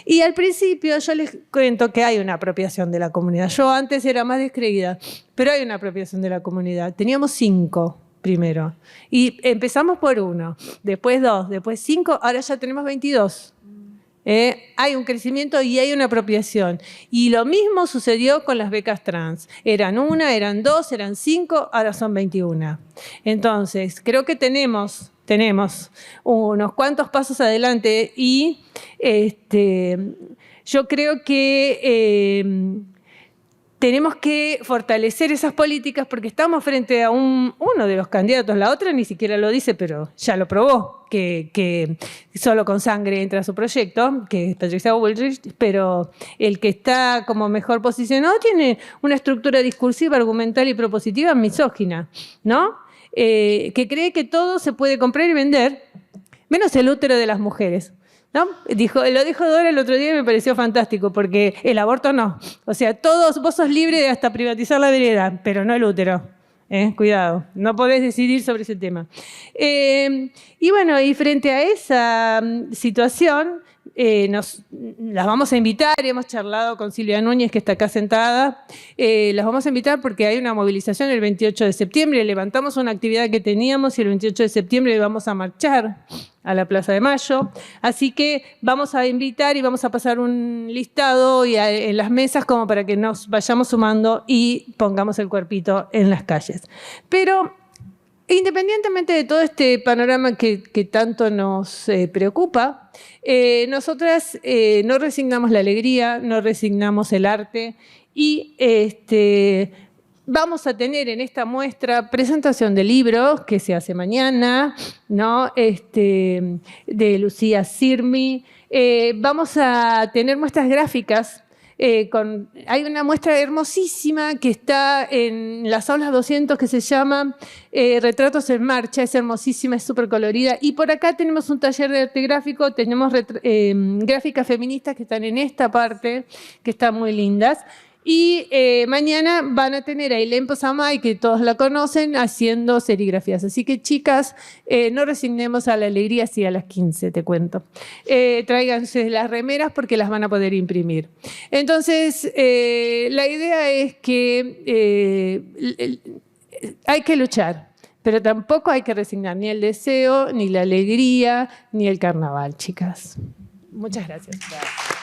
Y al principio yo les cuento que hay una apropiación de la comunidad. Yo antes era más descreída, pero hay una apropiación de la comunidad. Teníamos 5 primero y empezamos por 1, después 2, después 5, ahora ya tenemos 22. Hay un crecimiento y hay una apropiación. Y lo mismo sucedió con las becas trans. Eran 1, eran 2, eran 5, ahora son 21. Entonces, creo que tenemos unos cuantos pasos adelante y yo creo que tenemos que fortalecer esas políticas porque estamos frente a uno de los candidatos, la otra ni siquiera lo dice, pero ya lo probó, que solo con sangre entra a su proyecto, que es Patricia Bullrich, pero el que está como mejor posicionado tiene una estructura discursiva, argumental y propositiva misógina, ¿no? Que cree que todo se puede comprar y vender, menos el útero de las mujeres. ¿No? Lo dijo Dora el otro día y me pareció fantástico, porque el aborto no. O sea, vos sos libre de hasta privatizar la vereda, pero no el útero. Cuidado, no podés decidir sobre ese tema. Y bueno, y frente a esa situación, las vamos a invitar, hemos charlado con Silvia Núñez, que está acá sentada, las vamos a invitar porque hay una movilización el 28 de septiembre, levantamos una actividad que teníamos y el 28 de septiembre vamos a marchar a la Plaza de Mayo, así que vamos a invitar y vamos a pasar un listado en las mesas como para que nos vayamos sumando y pongamos el cuerpito en las calles. Pero independientemente de todo este panorama que tanto nos preocupa, nosotras no resignamos la alegría, no resignamos el arte y vamos a tener en esta muestra presentación de libros que se hace mañana, ¿no? De Lucía Sirmi. Vamos a tener muestras gráficas. Hay una muestra hermosísima que está en las aulas 200 que se llama Retratos en Marcha, es hermosísima, es súper colorida. Y por acá tenemos un taller de arte gráfico, tenemos gráficas feministas que están en esta parte, que están muy lindas. Y mañana van a tener a Ailén Posamay, que todos la conocen, haciendo serigrafías. Así que, chicas, no resignemos a la alegría, sí, a las 15, te cuento. Tráiganse las remeras porque las van a poder imprimir. Entonces, la idea es que hay que luchar, pero tampoco hay que resignar ni el deseo, ni la alegría, ni el carnaval, chicas. Muchas gracias. Gracias.